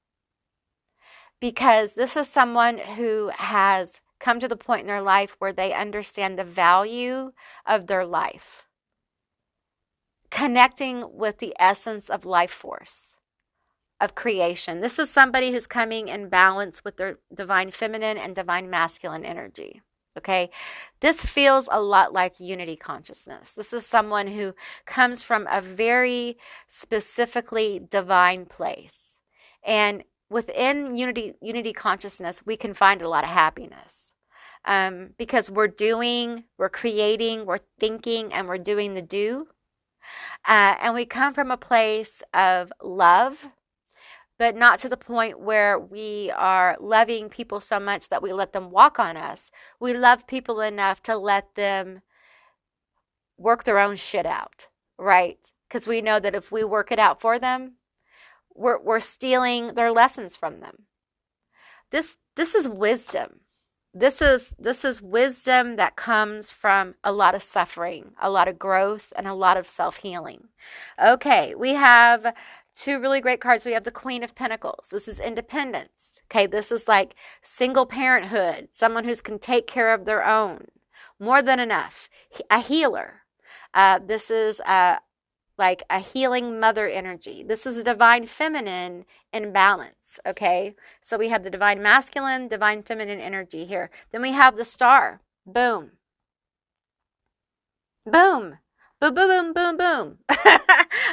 Because this is someone who has come to the point in their life where they understand the value of their life, connecting with the essence of life force, of creation. This is somebody who's coming in balance with their divine feminine and divine masculine energy. Okay, this feels a lot like unity consciousness. This is someone who comes from a very specifically divine place. And within unity consciousness, we can find a lot of happiness. Because we're creating, we're thinking, and we're doing the do. And we come from a place of love, but not to the point where we are loving people so much that we let them walk on us. We love people enough to let them work their own shit out, right? Because we know that if we work it out for them, we're stealing their lessons from them. This is wisdom. This is wisdom that comes from a lot of suffering, a lot of growth, and a lot of self-healing. Okay, we have two really great cards. We have the Queen of Pentacles. This is independence. Okay, this is like single parenthood, someone who can take care of their own, more than enough, a healer. This is like a healing mother energy. This is a divine feminine in balance, okay? So we have the divine masculine, divine feminine energy here. Then we have the star. Boom. Boom. Boom, boom, boom, boom, boom.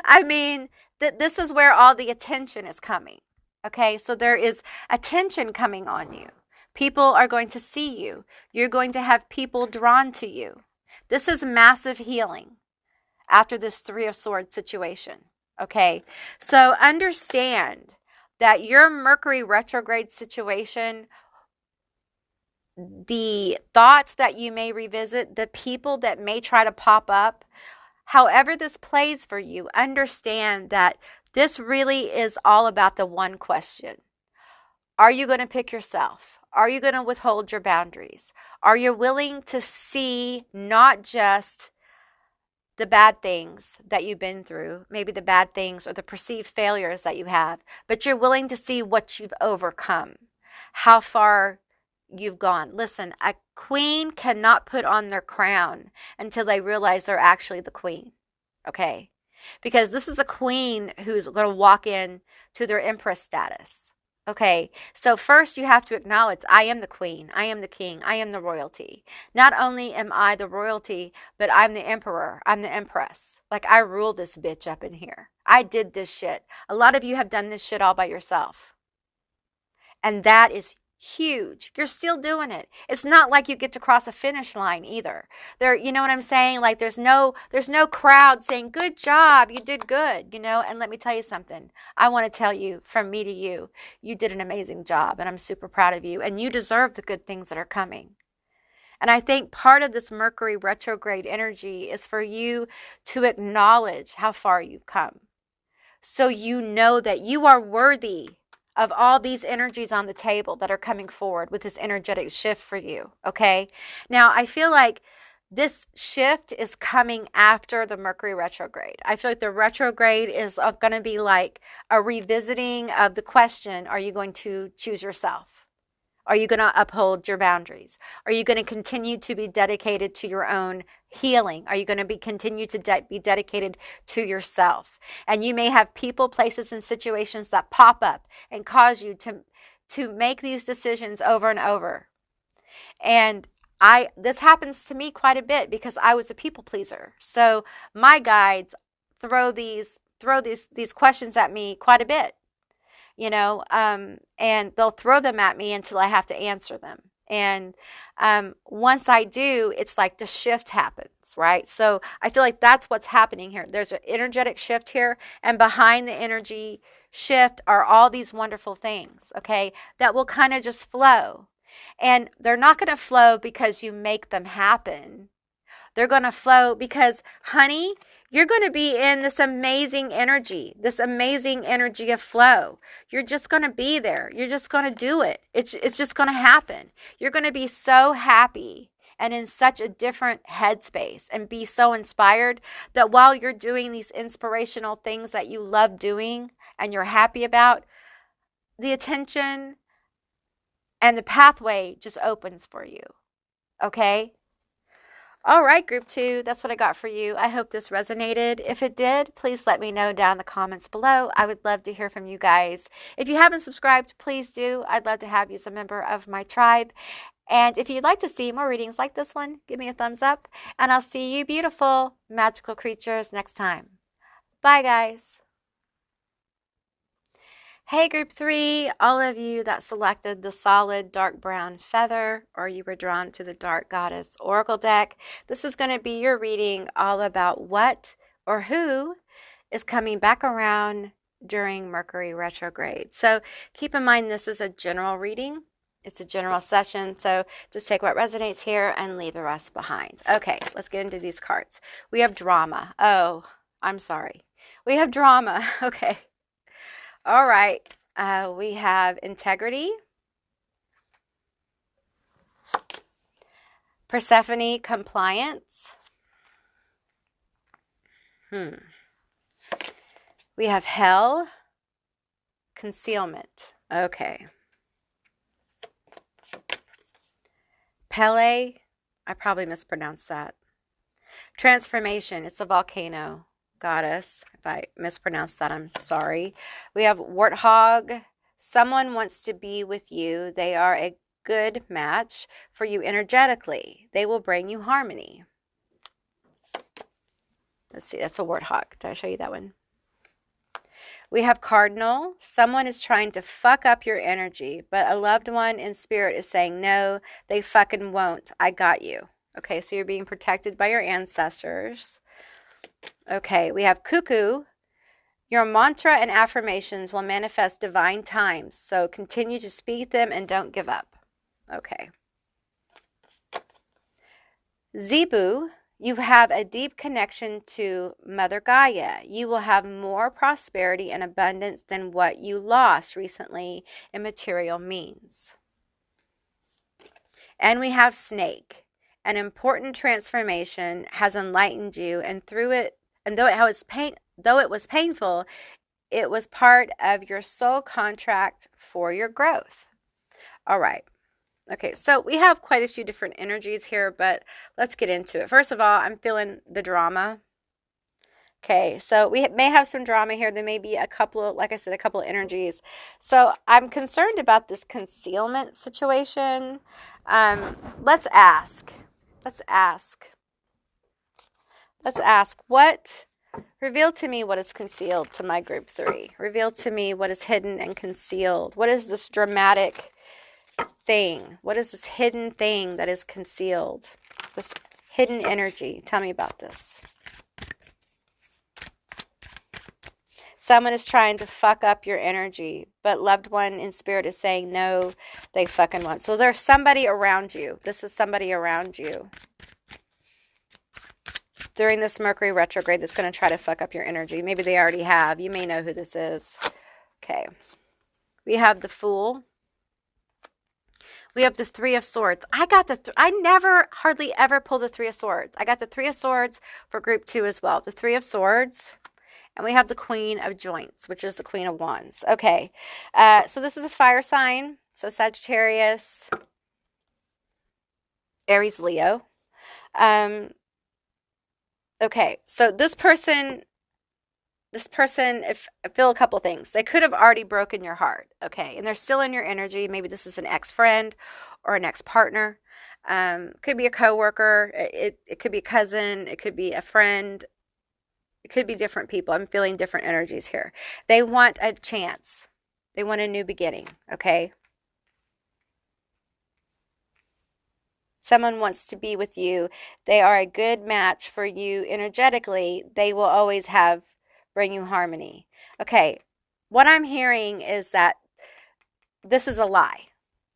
I mean, this is where all the attention is coming, okay? So there is attention coming on you. People are going to see you. You're going to have people drawn to you. This is massive healing after this Three of Swords situation, okay? So understand that your Mercury retrograde situation, the thoughts that you may revisit, the people that may try to pop up, however this plays for you, understand that this really is all about the one question. Are you going to pick yourself? Are you going to withhold your boundaries? Are you willing to see not just the bad things that you've been through, maybe the bad things or the perceived failures that you have, but you're willing to see what you've overcome, how far you've gone. Listen, a queen cannot put on their crown until they realize they're actually the queen, okay? Because this is a queen who's going to walk in to their empress status. Okay, so first you have to acknowledge, I am the queen, I am the king, I am the royalty. Not only am I the royalty, but I'm the emperor, I'm the empress. Like, I rule this bitch up in here. I did this shit. A lot of you have done this shit all by yourself. And that is huge. You're still doing it. It's not like you get to cross a finish line either. There, you know what I'm saying? Like, there's no crowd saying, good job, you did good, you know? And let me tell you something. I want to tell you, from me to you, you did an amazing job, and I'm super proud of you, and you deserve the good things that are coming. And I think part of this Mercury retrograde energy is for you to acknowledge how far you've come, so you know that you are worthy of all these energies on the table that are coming forward with this energetic shift for you, okay? Now, I feel like this shift is coming after the Mercury retrograde. I feel like the retrograde is going to be like a revisiting of the question, are you going to choose yourself? Are you going to uphold your boundaries? Are you going to continue to be dedicated to your own healing? Are you going to continue to be dedicated to yourself? And you may have people, places, and situations that pop up and cause you to make these decisions over and over. And this happens to me quite a bit because I was a people pleaser. So my guides throw these questions at me quite a bit. You know, and they'll throw them at me until I have to answer them. And once I do, it's like the shift happens. balance, right? So I feel like that's what's happening here. There's an energetic shift here, and behind the energy shift are all these wonderful things, okay, that will kind of just flow. And they're not going to flow because you make them happen. They're going to flow because, honey, you're going to be in this amazing energy of flow. You're just going to be there. You're just going to do it. It's just going to happen. You're going to be so happy and in such a different headspace and be so inspired that while you're doing these inspirational things that you love doing and you're happy about, the attention and the pathway just opens for you. Okay? All right, group 2, that's what I got for you. I hope this resonated. If it did, please let me know down in the comments below. I would love to hear from you guys. If you haven't subscribed, please do. I'd love to have you as a member of my tribe. And if you'd like to see more readings like this one, give me a thumbs up. And I'll see you beautiful, magical creatures next time. Bye, guys. Hey, group 3, all of you that selected the solid dark brown feather, or you were drawn to the Dark Goddess Oracle deck, this is going to be your reading all about what or who is coming back around during Mercury retrograde. So keep in mind, this is a general reading. It's a general session, so just take what resonates here and leave the rest behind. Okay, let's get into these cards. We have drama. Oh, I'm sorry. We have drama. Okay. All right, we have integrity, Persephone, compliance. We have hell, concealment. Okay. Pele, I probably mispronounced that. Transformation, it's a volcano. Goddess. If I mispronounced that, I'm sorry. We have warthog. Someone wants to be with you. They are a good match for you energetically. They will bring you harmony. Let's see, that's a warthog. Did I show you that one? We have cardinal. Someone is trying to fuck up your energy, but a loved one in spirit is saying, no, they fucking won't. I got you. Okay, so you're being protected by your ancestors. Okay, we have cuckoo. Your mantra and affirmations will manifest divine times, so continue to speak them and don't give up. Okay. Zebu, you have a deep connection to Mother Gaia. You will have more prosperity and abundance than what you lost recently in material means. And we have snake. An important transformation has enlightened you, and through it, and though it was painful, it was part of your soul contract for your growth. All right. Okay, so we have quite a few different energies here, but let's get into it. First of all, I'm feeling the drama. Okay, so we may have some drama here. There may be a couple of, like I said, a couple of energies. So I'm concerned about this concealment situation. Let's ask. Reveal to me what is concealed to my group 3. Reveal to me what is hidden and concealed. What is this dramatic thing? What is this hidden thing that is concealed? This hidden energy. Tell me about this. Someone is trying to fuck up your energy, but loved one in spirit is saying, no, they fucking won't. So there's somebody around you. This is somebody around you during this Mercury retrograde that's going to try to fuck up your energy. Maybe they already have. You may know who this is. Okay. We have the Fool. We have the Three of Swords. I never hardly ever pull the Three of Swords. I got the Three of Swords for group 2 as well. The Three of Swords. And we have the Queen of Joints, which is the Queen of Wands. Okay. So this is a fire sign. So Sagittarius, Aries, Leo. Okay. So this person, if I feel a couple things. They could have already broken your heart. Okay. And they're still in your energy. Maybe this is an ex-friend or an ex-partner. Could be a coworker. It could be a cousin. It could be a friend. It could be different people. I'm feeling different energies here. They want a chance. They want a new beginning, okay? Someone wants to be with you. They are a good match for you energetically. They will always bring you harmony. Okay, what I'm hearing is that this is a lie.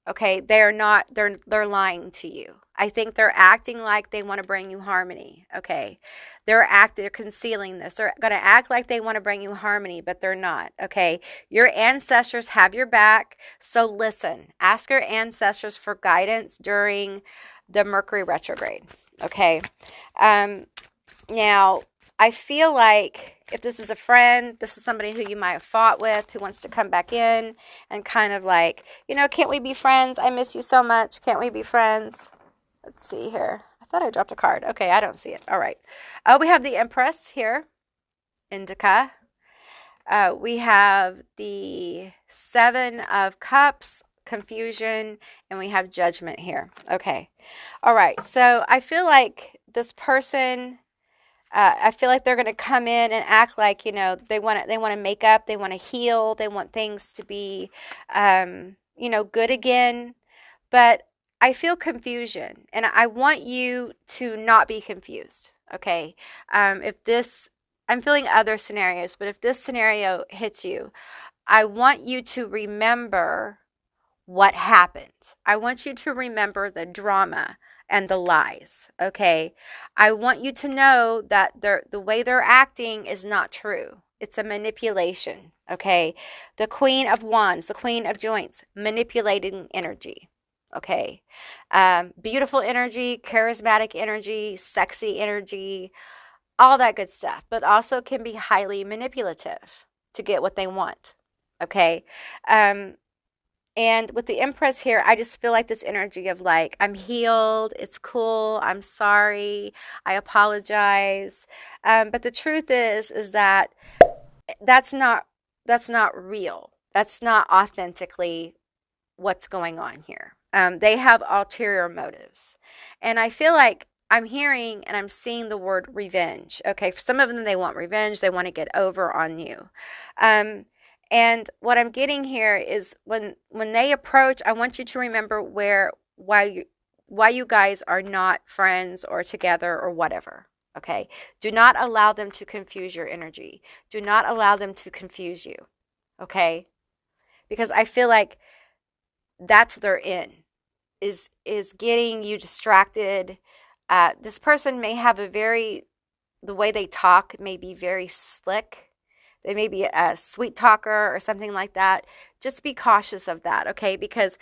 Okay, they're not, they're lying to you. I think they're acting like they want to bring you harmony. Okay, they're concealing this. They're going to act like they want to bring you harmony, but they're not. Okay, your ancestors have your back. So listen, ask your ancestors for guidance during the Mercury retrograde. Okay, now I feel like if this is a friend, this is somebody who you might have fought with, who wants to come back in and kind of like, can't we be friends? I miss you so much. Can't we be friends? Let's see here. I thought I dropped a card. Okay, I don't see it. All right. We have the Empress here, Indica. We have the Seven of Cups, confusion, and we have Judgment here. Okay. All right. So I feel like this person... I feel like they're going to come in and act like, they want to make up, they want to heal, they want things to be, good again. But I feel confusion, and I want you to not be confused. Okay. I'm feeling other scenarios, but if this scenario hits you, I want you to remember what happened. I want you to remember the drama and the lies, okay? I want you to know that the way they're acting is not true. It's a manipulation, okay? The Queen of Wands, the Queen of Joints, manipulating energy, okay? Beautiful energy, charismatic energy, sexy energy, all that good stuff, but also can be highly manipulative to get what they want, okay? And with the Empress here, I just feel like this energy of like, I'm healed, it's cool, I'm sorry, I apologize. But the truth is that that's not real. That's not authentically what's going on here. They have ulterior motives. And I feel like I'm hearing and I'm seeing the word revenge. Okay, for some of them, they want revenge. They want to get over on you. And what I'm getting here is when they approach, I want you to remember why you guys are not friends or together or whatever. Okay? Do not allow them to confuse your energy. Do not allow them to confuse you. Okay? Because I feel like that's their in, is getting you distracted. This person may have the way they talk may be very slick. They may be a sweet talker or something like that. Just be cautious of that, okay? Because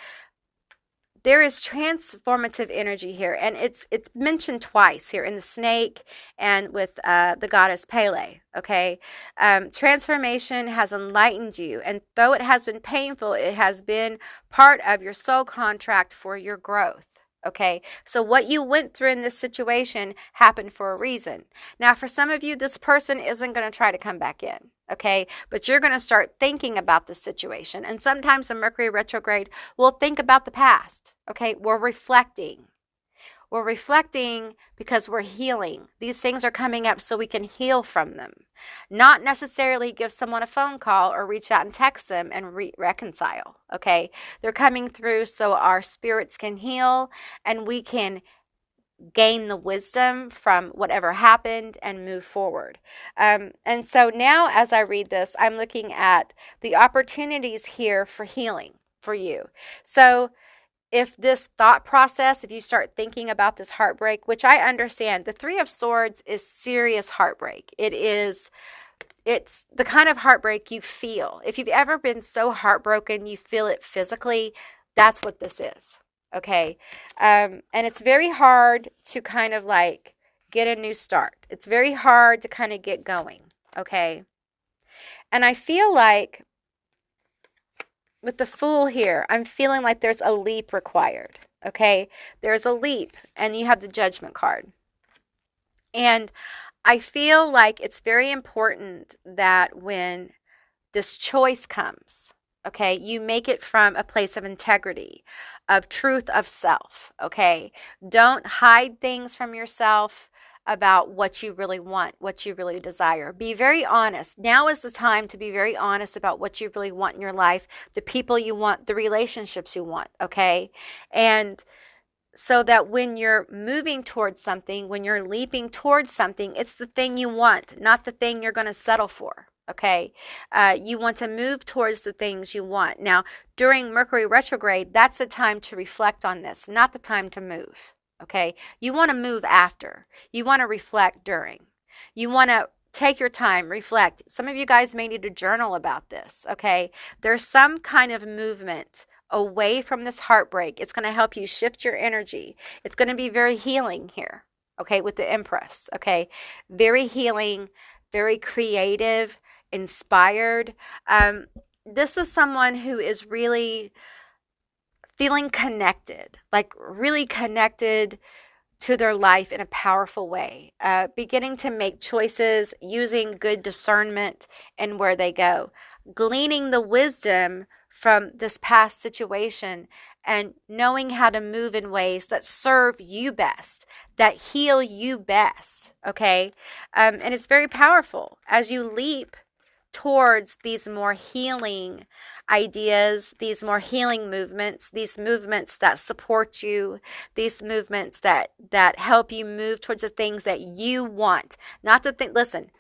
there is transformative energy here, and it's mentioned twice here in the snake and with the goddess Pele, okay? Transformation has enlightened you, and though it has been painful, it has been part of your soul contract for your growth. Okay, so what you went through in this situation happened for a reason. Now, for some of you, this person isn't going to try to come back in, okay? But you're going to start thinking about the situation. And sometimes in Mercury retrograde, we'll think about the past, okay? We're reflecting. We're reflecting because we're healing. These things are coming up so we can heal from them. Not necessarily give someone a phone call or reach out and text them and reconcile, okay? They're coming through so our spirits can heal and we can gain the wisdom from whatever happened and move forward. And so now as I read this, I'm looking at the opportunities here for healing for you. So if this thought process, if you start thinking about this heartbreak, which I understand, the Three of Swords is serious heartbreak. It's the kind of heartbreak you feel. If you've ever been so heartbroken, you feel it physically, that's what this is, okay? And it's very hard to kind of like get a new start. It's very hard to kind of get going, okay? And I feel like with the Fool here, I'm feeling like there's a leap required, okay? There's a leap, and you have the Judgment card. And I feel like it's very important that when this choice comes, okay, you make it from a place of integrity, of truth of self, okay? Don't hide things from yourself about what you really want, what you really desire. Be very honest. Now is the time to be very honest about what you really want in your life, the people you want, the relationships you want, okay? And so that when you're moving towards something, when you're leaping towards something, it's the thing you want, not the thing you're going to settle for. Okay. You want to move towards the things you want. Now, during Mercury retrograde, that's the time to reflect on this, not the time to move. Okay. You want to move after. You want to reflect during. You want to take your time, reflect. Some of you guys may need to journal about this. Okay. There's some kind of movement away from this heartbreak. It's going to help you shift your energy. It's going to be very healing here. Okay. With the Empress. Okay. Very healing, very creative, inspired. This is someone who is really feeling connected, like really connected to their life in a powerful way, beginning to make choices, using good discernment in where they go, gleaning the wisdom from this past situation and knowing how to move in ways that serve you best, that heal you best, okay? And it's very powerful as you leap towards these more healing ideas, these more healing movements, these movements that support you, these movements that help you move towards the things that you want. Not the thing, listen,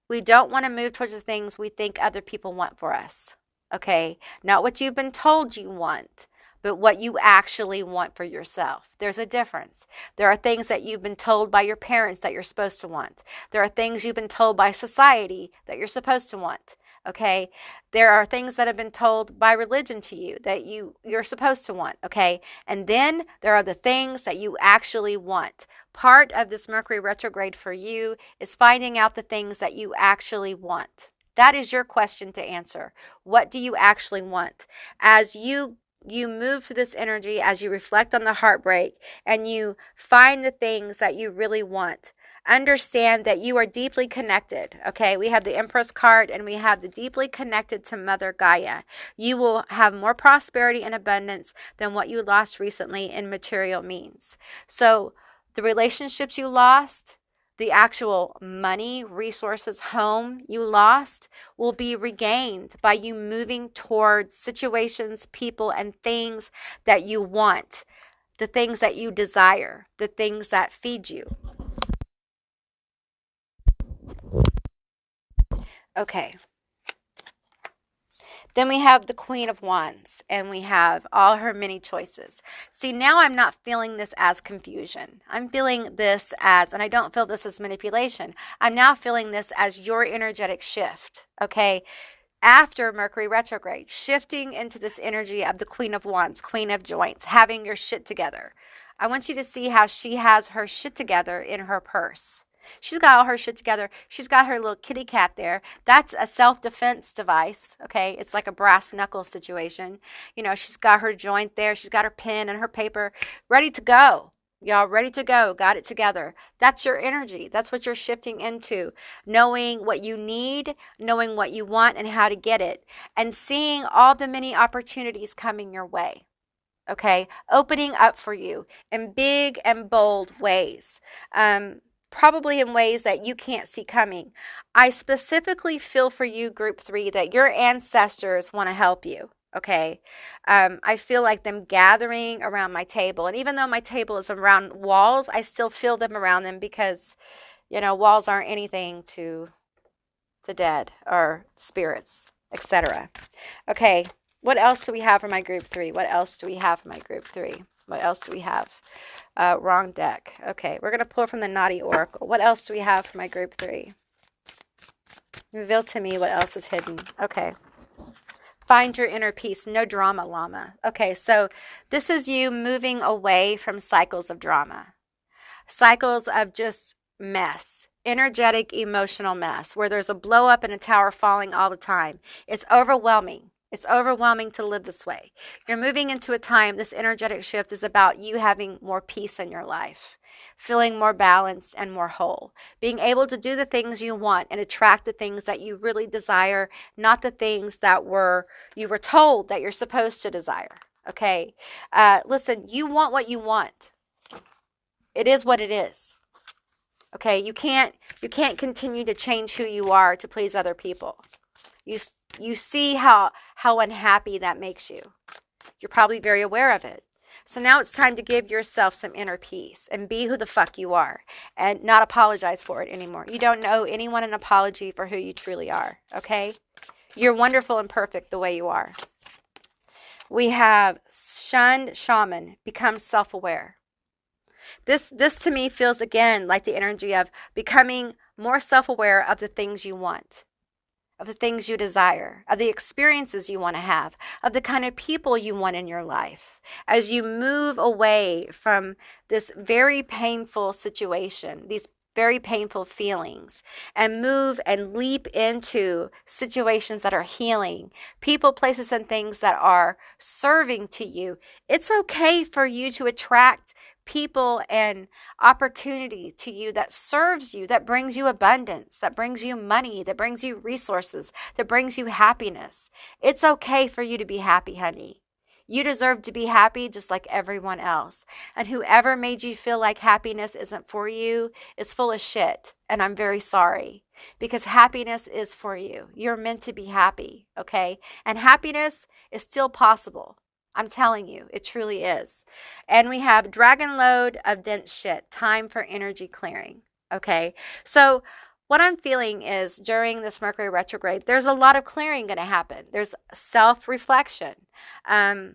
we don't want to move towards the things we think other people want for us. Okay? Not what you've been told you want, but what you actually want for yourself. There's a difference. There are things that you've been told by your parents that you're supposed to want. There are things you've been told by society that you're supposed to want. Okay? There are things that have been told by religion to you that you're supposed to want. Okay? And then there are the things that you actually want. Part of this Mercury retrograde for you is finding out the things that you actually want. That is your question to answer. What do you actually want? As you move through this energy, as you reflect on the heartbreak and you find the things that you really want, understand that you are deeply connected. Okay, we have the Empress card and we have the deeply connected to Mother Gaia. You will have more prosperity and abundance than what you lost recently in material means. So the relationships you lost, the actual money, resources, home you lost will be regained by you moving towards situations, people, and things that you want, the things that you desire, the things that feed you. Okay. Then we have the Queen of Wands, and we have all her many choices. See, now I'm not feeling this as confusion. I'm feeling this as, and I don't feel this as manipulation. I'm now feeling this as your energetic shift, okay? After Mercury retrograde, shifting into this energy of the Queen of Wands, Queen of Joints, having your shit together. I want you to see how she has her shit together in her purse. She's got all her shit together. She's got her little kitty cat there. That's a self-defense device, okay? It's like a brass knuckle situation. You know, she's got her joint there. She's got her pen and her paper ready to go. Y'all ready to go. Got it together. That's your energy. That's what you're shifting into. Knowing what you need, knowing what you want and how to get it, and seeing all the many opportunities coming your way. Okay? Opening up for you in big and bold ways. Probably in ways that you can't see coming. I specifically feel for you, group 3, that your ancestors want to help you, okay? I feel like them gathering around my table. And even though my table is around walls, I still feel them around them because, you know, walls aren't anything to the dead or spirits, etc. Okay, what else do we have for my group 3? What else do we have for my group 3? What else do we have? Wrong deck. Okay, we're going to pull from the Naughty Oracle. What else do we have for my group 3? Reveal to me what else is hidden. Okay. Find your inner peace. No drama, Llama. Okay, so this is you moving away from cycles of drama. Cycles of just mess. Energetic, emotional mess. Where there's a blow up and a tower falling all the time. It's overwhelming. It's overwhelming to live this way. You're moving into a time, this energetic shift is about you having more peace in your life, feeling more balanced and more whole, being able to do the things you want and attract the things that you really desire, not the things that you were told that you're supposed to desire. Okay? Listen, you want what you want. It is what it is. Okay? You can't continue to change who you are to please other people. You see how unhappy that makes you. You're probably very aware of it. So now it's time to give yourself some inner peace and be who the fuck you are and not apologize for it anymore. You don't owe anyone an apology for who you truly are, okay? You're wonderful and perfect the way you are. We have shunned shaman, become self-aware. This to me feels again like the energy of becoming more self-aware of the things you want, of the things you desire, of the experiences you want to have, of the kind of people you want in your life. As you move away from this very painful situation, these very painful feelings, and move and leap into situations that are healing, people, places, and things that are serving to you, it's okay for you to attract people and opportunity to you that serves you, that brings you abundance, that brings you money, that brings you resources, that brings you happiness. It's okay for you to be happy, honey. You deserve to be happy just like everyone else. And whoever made you feel like happiness isn't for you is full of shit. And I'm very sorry, because happiness is for you. You're meant to be happy, okay? And happiness is still possible. I'm telling you, it truly is. And we have dragon load of dense shit, time for energy clearing, okay? So what I'm feeling is during this Mercury retrograde, there's a lot of clearing going to happen. There's self-reflection and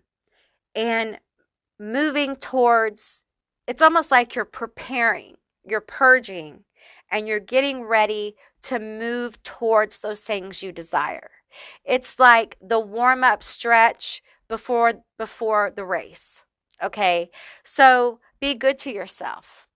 moving towards, it's almost like you're preparing, you're purging, and you're getting ready to move towards those things you desire. It's like the warm-up stretch before the race, okay? So be good to yourself.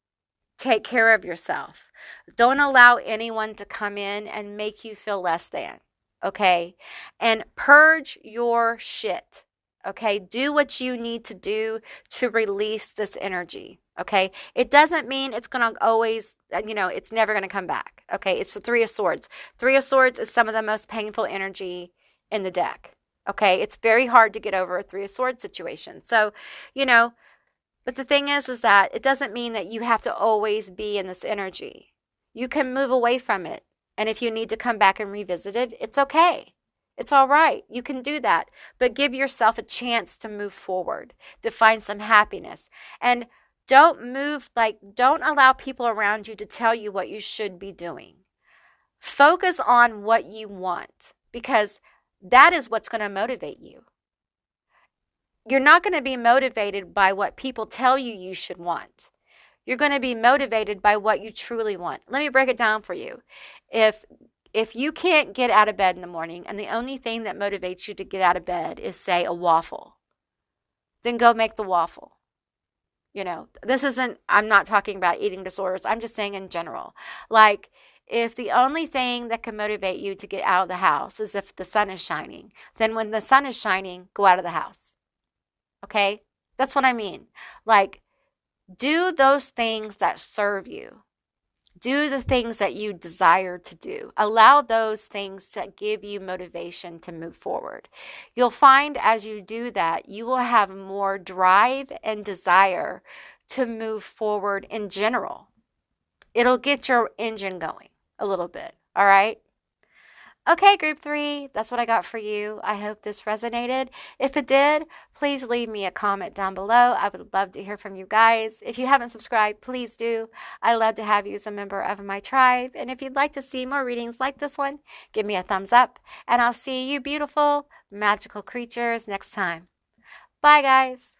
Take care of yourself. Don't allow anyone to come in and make you feel less than, okay? And purge your shit, okay? Do what you need to do to release this energy, okay? It doesn't mean it's going to always, it's never going to come back, okay? It's the Three of Swords. Three of Swords is some of the most painful energy in the deck. Okay, it's very hard to get over a Three of Swords situation. So, but the thing is that it doesn't mean that you have to always be in this energy. You can move away from it. And if you need to come back and revisit it, it's okay. It's all right. You can do that. But give yourself a chance to move forward, to find some happiness. And don't allow people around you to tell you what you should be doing. Focus on what you want, because that is what's going to motivate you. You're not going to be motivated by what people tell you you should want. You're going to be motivated by what you truly want. Let me break it down for you. If you can't get out of bed in the morning and the only thing that motivates you to get out of bed is, say, a waffle, then go make the waffle. I'm not talking about eating disorders. I'm just saying in general. Like, if the only thing that can motivate you to get out of the house is if the sun is shining, then when the sun is shining, go out of the house. Okay? That's what I mean. Like, do those things that serve you. Do the things that you desire to do. Allow those things to give you motivation to move forward. You'll find as you do that, you will have more drive and desire to move forward in general. It'll get your engine going a little bit. All right? Okay, group 3, that's what I got for you. I hope this resonated. If it did, please leave me a comment down below. I would love to hear from you guys. If you haven't subscribed, please do. I'd love to have you as a member of my tribe. And if you'd like to see more readings like this one, give me a thumbs up. And I'll see you beautiful, magical creatures next time. Bye, guys.